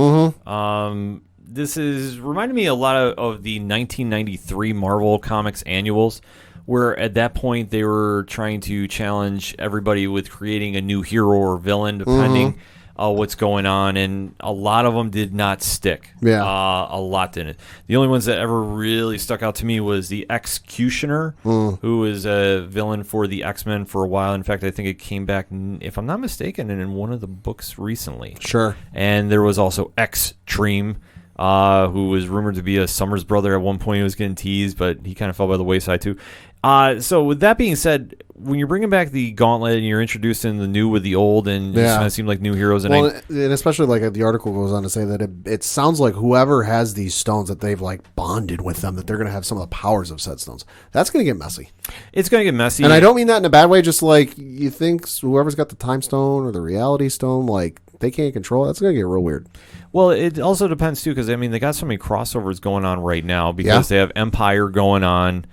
This is reminding me a lot of the 1993 Marvel Comics annuals, where at that point they were trying to challenge everybody with creating a new hero or villain, depending what's going on, and a lot of them did not stick. Yeah. A lot didn't. The only ones that ever really stuck out to me was the Executioner, who was a villain for the X-Men for a while. In fact, I think it came back, if I'm not mistaken, in one of the books recently. Sure. And there was also X-Treme, who was rumored to be a Summers brother at one point. He was getting teased, but he kind of fell by the wayside too. So with that being said, when you're bringing back the Gauntlet and you're introducing the new with the old, and it kind of seem like new heroes, and especially like the article goes on to say that it sounds like whoever has these stones, that they've like bonded with them, that they're going to have some of the powers of said stones. That's going to get messy. It's going to get messy, and I don't mean that in a bad way. Just like you think whoever's got the Time Stone or the Reality Stone, like they can't control it. That's going to get real weird. Well, it also depends too, because they got so many crossovers going on right now because they have Empire going on.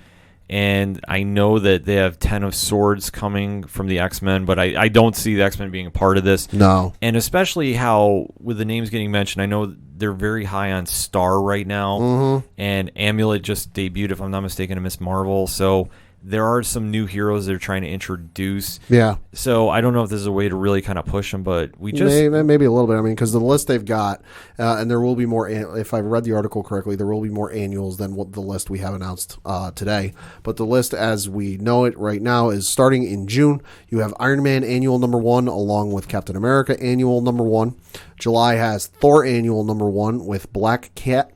And I know that they have 10 of Swords coming from the X-Men, but I don't see the X-Men being a part of this. No. And especially how, with the names getting mentioned, I know they're very high on Star right now. And Amulet just debuted, if I'm not mistaken, in Miss Marvel. So there are some new heroes they're trying to introduce. Yeah. So I don't know if this is a way to really kind of push them, but we just... Maybe a little bit. I mean, because the list they've got, and there will be more, if I read the article correctly, there will be more annuals than what the list we have announced today. But the list as we know it right now is starting in June. You have Iron Man Annual number 1 along with Captain America Annual number 1. July has Thor Annual number 1 with Black Cat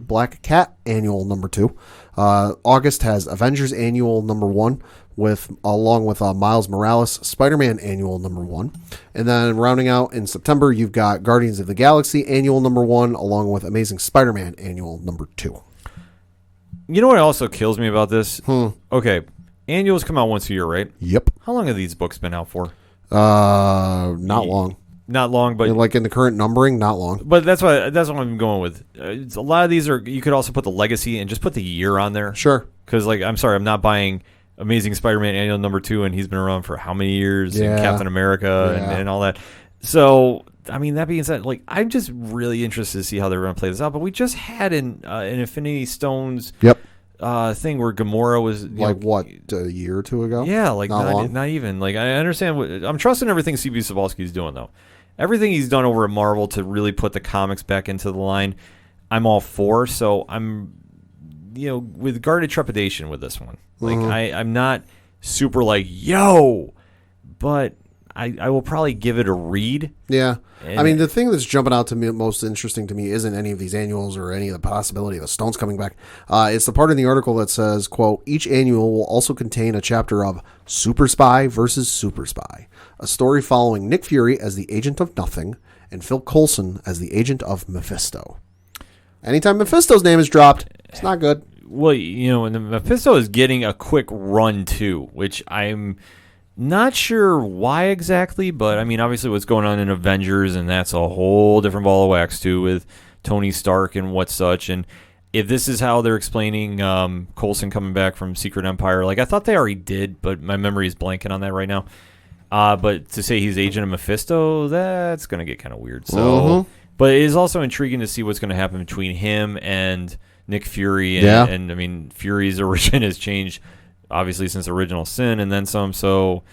Annual number 2. August has Avengers Annual number 1 along with Miles Morales Spider-Man Annual number 1. And then rounding out in September, you've got Guardians of the Galaxy Annual number 1 along with Amazing Spider-Man Annual number 2. You know what also kills me about this? Okay, annuals come out once a year, right? Yep. How long have these books been out for? Not long. Not long, but like in the current numbering, not long. But that's what I'm going with. A lot of these are. You could also put the legacy and just put the year on there. Sure. Because I'm sorry, I'm not buying Amazing Spider-Man Annual number 2, and he's been around for how many years? Yeah. And Captain America and all that. So that being said, I'm just really interested to see how they're going to play this out. But we just had an Infinity Stones. Yep. Thing where Gamora was a year or two ago? Yeah, not even. I understand. I'm trusting everything C.B. Cebulski's doing though. Everything he's done over at Marvel to really put the comics back into the line, I'm all for. So I'm, with guarded trepidation with this one. I'm not super but I will probably give it a read. Yeah. I mean, the thing that's jumping out to me, most interesting to me, isn't any of these annuals or any of the possibility of the stones coming back. It's the part in the article that says, quote, each annual will also contain a chapter of Super Spy versus Super Spy, a story following Nick Fury as the agent of nothing and Phil Coulson as the agent of Mephisto. Anytime Mephisto's name is dropped, it's not good. Well, and the Mephisto is getting a quick run too, which I'm not sure why exactly, but obviously what's going on in Avengers, and that's a whole different ball of wax too with Tony Stark and what such. And if this is how they're explaining Coulson coming back from Secret Empire, I thought they already did, but my memory is blanking on that right now. But to say he's agent of Mephisto, that's going to get kind of weird. So, but it is also intriguing to see what's going to happen between him and Nick Fury. And Fury's origin has changed obviously since Original Sin and then some. So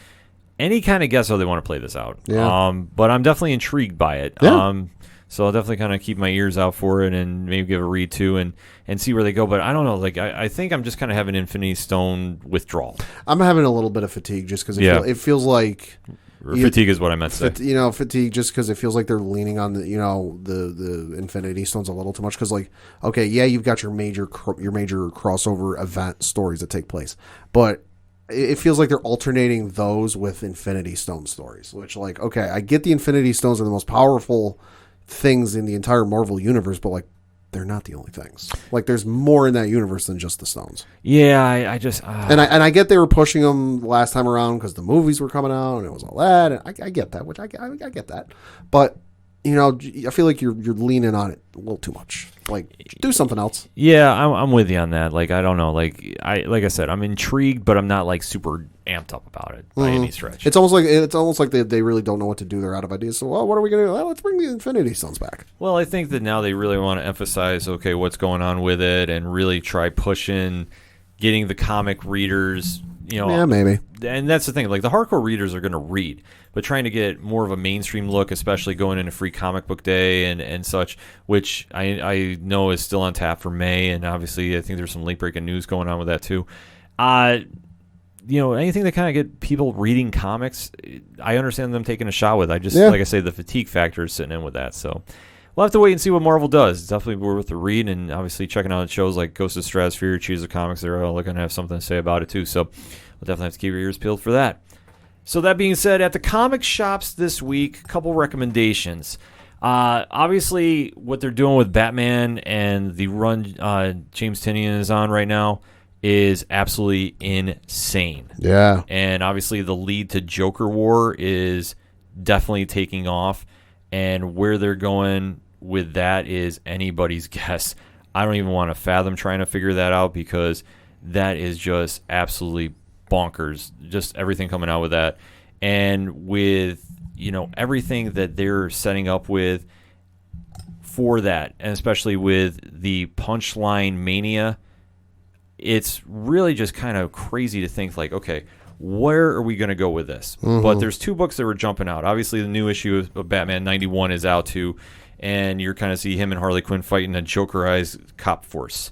any kind of guess how they want to play this out. Yeah. But I'm definitely intrigued by it. Yeah. So I'll definitely kind of keep my ears out for it and maybe give a read too and see where they go. But I don't know. I think I'm just kind of having Infinity Stone withdrawal. I'm having a little bit of fatigue just because it feels like... Fatigue is what I meant to say. Fatigue just because it feels like they're leaning on the Infinity Stones a little too much. Because you've got your major crossover event stories that take place, but it feels like they're alternating those with Infinity Stone stories. Which I get the Infinity Stones are the most powerful things in the entire Marvel universe, but they're not the only things. Like, there's more in that universe than just the Stones. Yeah, I just... And I get they were pushing them last time around because the movies were coming out and it was all that. And I get that, which I get that. But, you know, I feel like you're leaning on it a little too much. Like, do something else. Yeah, I'm with you on that. Like, I don't know. Like I said, I'm intrigued, but I'm not like super amped up about it by any stretch. It's almost like they really don't know what to do. They're out of ideas. So, well, what are we going to do? Well, let's bring the Infinity Stones back. Well, I think that now they really want to emphasize, okay, what's going on with it, and really try pushing, getting the comic readers, you know. Yeah, maybe. And that's the thing. Like, the hardcore readers are going to read, but trying to get more of a mainstream look, especially going into Free Comic Book Day and such, which I know is still on tap for May, and obviously I think there's some late-breaking news going on with that too. You know, anything that kind of get people reading comics, I understand them taking a shot with. Like I say, the fatigue factor is sitting in with that. So we'll have to wait and see what Marvel does. It's definitely worth the read, and obviously checking out shows like Ghost of Stratosphere, Cheese of Comics, they're all going to have something to say about it too. So we'll definitely have to keep your ears peeled for that. So that being said, at the comic shops this week, a couple recommendations. Obviously, what they're doing with Batman and the run James Tynion is on right now is absolutely insane. Yeah. And obviously the lead to Joker War is definitely taking off, and where they're going with that is anybody's guess. I don't even want to fathom trying to figure that out, because that is just absolutely bonkers, just everything coming out with that. And with, you know, everything that they're setting up with for that, and especially with the Punchline Mania, it's really just kind of crazy to think, like, okay, where are we going to go with this? But there's two books that were jumping out. Obviously, the new issue of Batman 91 is out too, and you're kind of see him and Harley Quinn fighting a Jokerized cop force.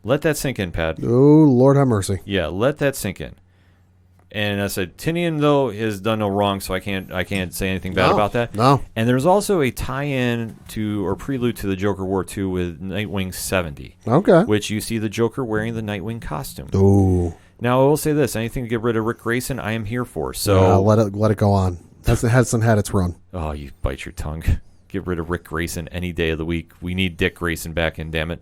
Let that sink in, Pat. Oh, Lord have mercy. Yeah, let that sink in. And I said, Tynion, though, has done no wrong, so I can't say anything bad about that. No. And there's also a tie-in to, or prelude to, the Joker War 2 with Nightwing 70. Okay. Which you see the Joker wearing the Nightwing costume. Ooh. Now, I will say this. Anything to get rid of Rick Grayson, I am here for. So let it go on. Hasn't had its run. Oh, you bite your tongue. Get rid of Rick Grayson any day of the week. We need Dick Grayson back in, damn it.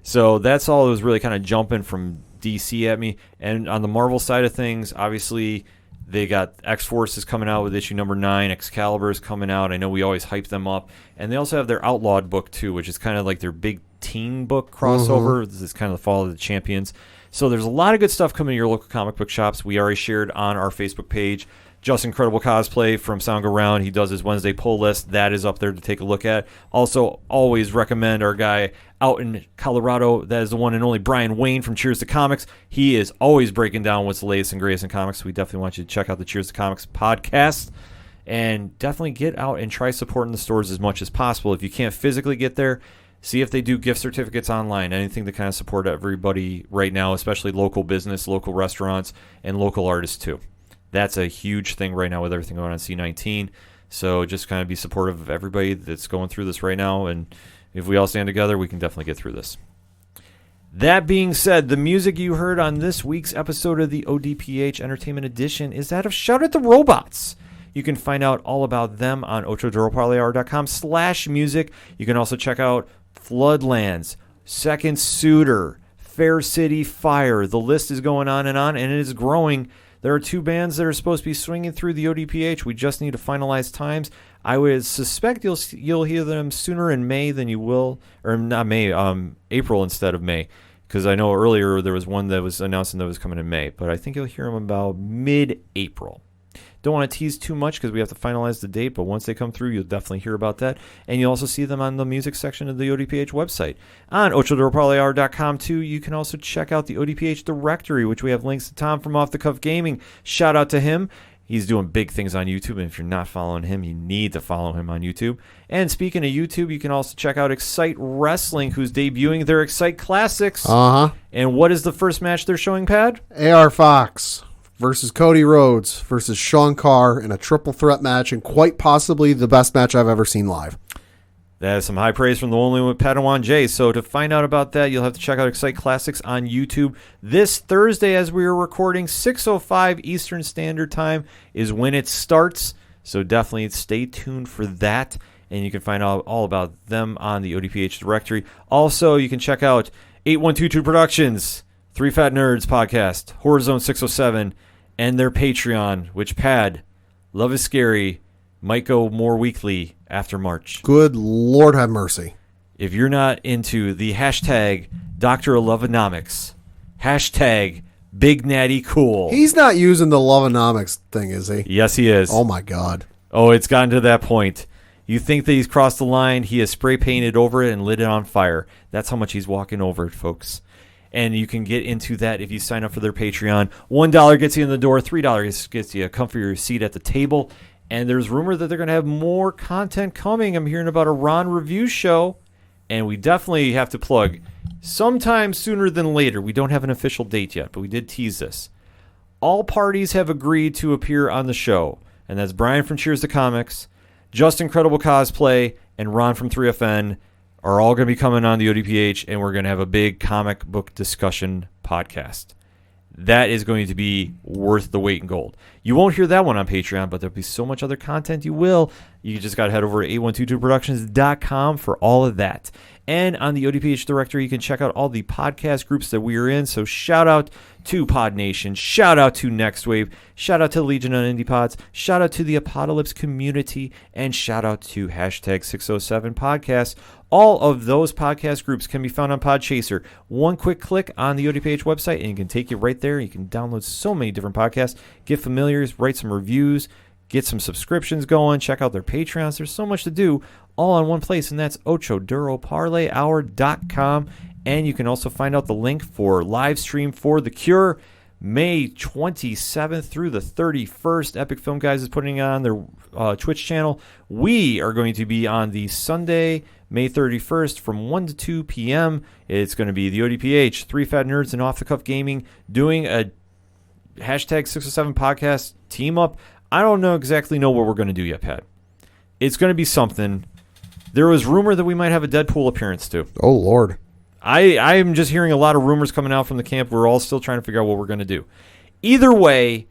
So that's all that was really kind of jumping from DC at me. And on the Marvel side of things, obviously they got X-Force is coming out with issue number 9. Excalibur is coming out. I know we always hype them up. And they also have their Outlawed book too, which is kind of like their big teen book crossover. This is kind of the Fall of the Champions. So there's a lot of good stuff coming to your local comic book shops. We already shared on our Facebook page Just Incredible Cosplay from Sound Go Round. He does his Wednesday pull list. That is up there to take a look at. Also, always recommend our guy out in Colorado. That is the one and only Brian Wayne from Cheers to Comics. He is always breaking down what's the latest and greatest in comics. We definitely want you to check out the Cheers to Comics podcast. And definitely get out and try supporting the stores as much as possible. If you can't physically get there, see if they do gift certificates online. Anything to kind of support everybody right now, especially local business, local restaurants, and local artists too. That's a huge thing right now with everything going on C19. So just kind of be supportive of everybody that's going through this right now. And if we all stand together, we can definitely get through this. That being said, the music you heard on this week's episode of the ODPH Entertainment Edition is that of Shout at the Robots. You can find out all about them on ochodoroparlear.com/music. You can also check out Floodlands, Second Suitor, Fair City Fire. The list is going on, and it is growing. There are 2 bands that are supposed to be swinging through the ODPH. We just need to finalize times. I would suspect you'll hear them sooner in May than you will, or not May, April instead of May, because I know earlier there was one that was announcing that was coming in May, but I think you'll hear them about mid-April. Don't want to tease too much because we have to finalize the date, but once they come through, you'll definitely hear about that. And you'll also see them on the music section of the ODPH website. On ochodoroparlear.com, too, you can also check out the ODPH directory, which we have links to Tom from Off the Cuff Gaming. Shout out to him. He's doing big things on YouTube, and if you're not following him, you need to follow him on YouTube. And speaking of YouTube, you can also check out Excite Wrestling, who's debuting their Excite Classics. And what is the first match they're showing, Pad? AR Fox versus Cody Rhodes versus Sean Carr in a triple threat match, and quite possibly the best match I've ever seen live. That is some high praise from the only one, Padawan J. So to find out about that, you'll have to check out Excite Classics on YouTube. This Thursday, as we are recording, 6:05 Eastern Standard Time is when it starts. So definitely stay tuned for that. and you can find out all about them on the ODPH directory. Also, you can check out 8122 Productions, Three Fat Nerds podcast, Horror Zone 607, and their Patreon, which Love is Scary might go more weekly after March. Good Lord have mercy. If you're not into the hashtag Dr. Loveonomics, hashtag Big Natty Cool. He's not using the Loveonomics thing, is he? Yes, he is. Oh, my God. Oh, it's gotten to that point. You think that he's crossed the line, he has spray painted over it and lit it on fire. That's how much he's walking over it, folks. And you can get into that if you sign up for their Patreon. $1 gets you in the door. $3 gets you a comfier seat at the table. And there's rumor that they're going to have more content coming. I'm hearing about a Ron review show. And we definitely have to plug sometime sooner than later. We don't have an official date yet, but we did tease this. All parties have agreed to appear on the show. And that's Brian from Cheers to Comics, Just Incredible Cosplay, and Ron from 3FN are all going to be coming on the ODPH, and we're going to have a big comic book discussion podcast. That is going to be worth the weight in gold. You won't hear that one on Patreon, but there'll be so much other content you will. You just got to head over to 8122productions.com for all of that. And on the ODPH directory, you can check out all the podcast groups that we are in. So shout out to Pod Nation, shout out to Next Wave, shout out to Legion on Indie Pods, shout out to the Apocalypse community, and shout out to hashtag 607 podcasts. All of those podcast groups can be found on Podchaser. One quick click on the ODPH website, and you can take you right there. You can download so many different podcasts, get familiar, write some reviews, get some subscriptions going, check out their Patreons. There's so much to do all on one place, and that's OchoDuroParlayHour.com. And you can also find out the link for live stream for The Cure, May 27th through the 31st. Epic Film Guys is putting it on their Twitch channel. We are going to be on the Sunday, May 31st from 1 to 2 p.m. It's going to be the ODPH, Three Fat Nerds, and Off the Cuff Gaming doing a hashtag 607 podcast team up. I don't exactly know what we're going to do yet, Pat. It's going to be something. There was rumor that we might have a Deadpool appearance too. Oh, Lord. I am just hearing a lot of rumors coming out from the camp. We're all still trying to figure out what we're going to do. Either way,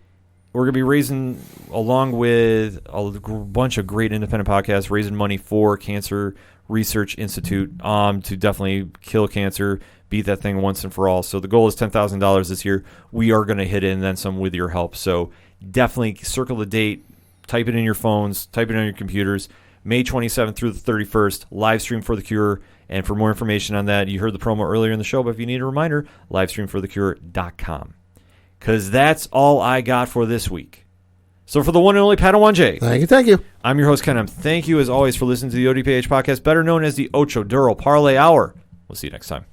we're going to be raising, along with a bunch of great independent podcasts, raising money for Cancer Research Institute to definitely kill cancer, beat that thing once and for all. So the goal is $10,000 this year. We are going to hit it and then some with your help. So definitely circle the date, type it in your phones, type it on your computers. May 27th through the 31st, live stream for The Cure. And for more information on that, you heard the promo earlier in the show, but if you need a reminder, livestreamforthecure.com. Because that's all I got for this week. So for the one and only Padawan J. Thank you. I'm your host, Ken. Thank you, as always, for listening to the ODPH podcast, better known as the Ocho Duro Parlay Hour. We'll see you next time.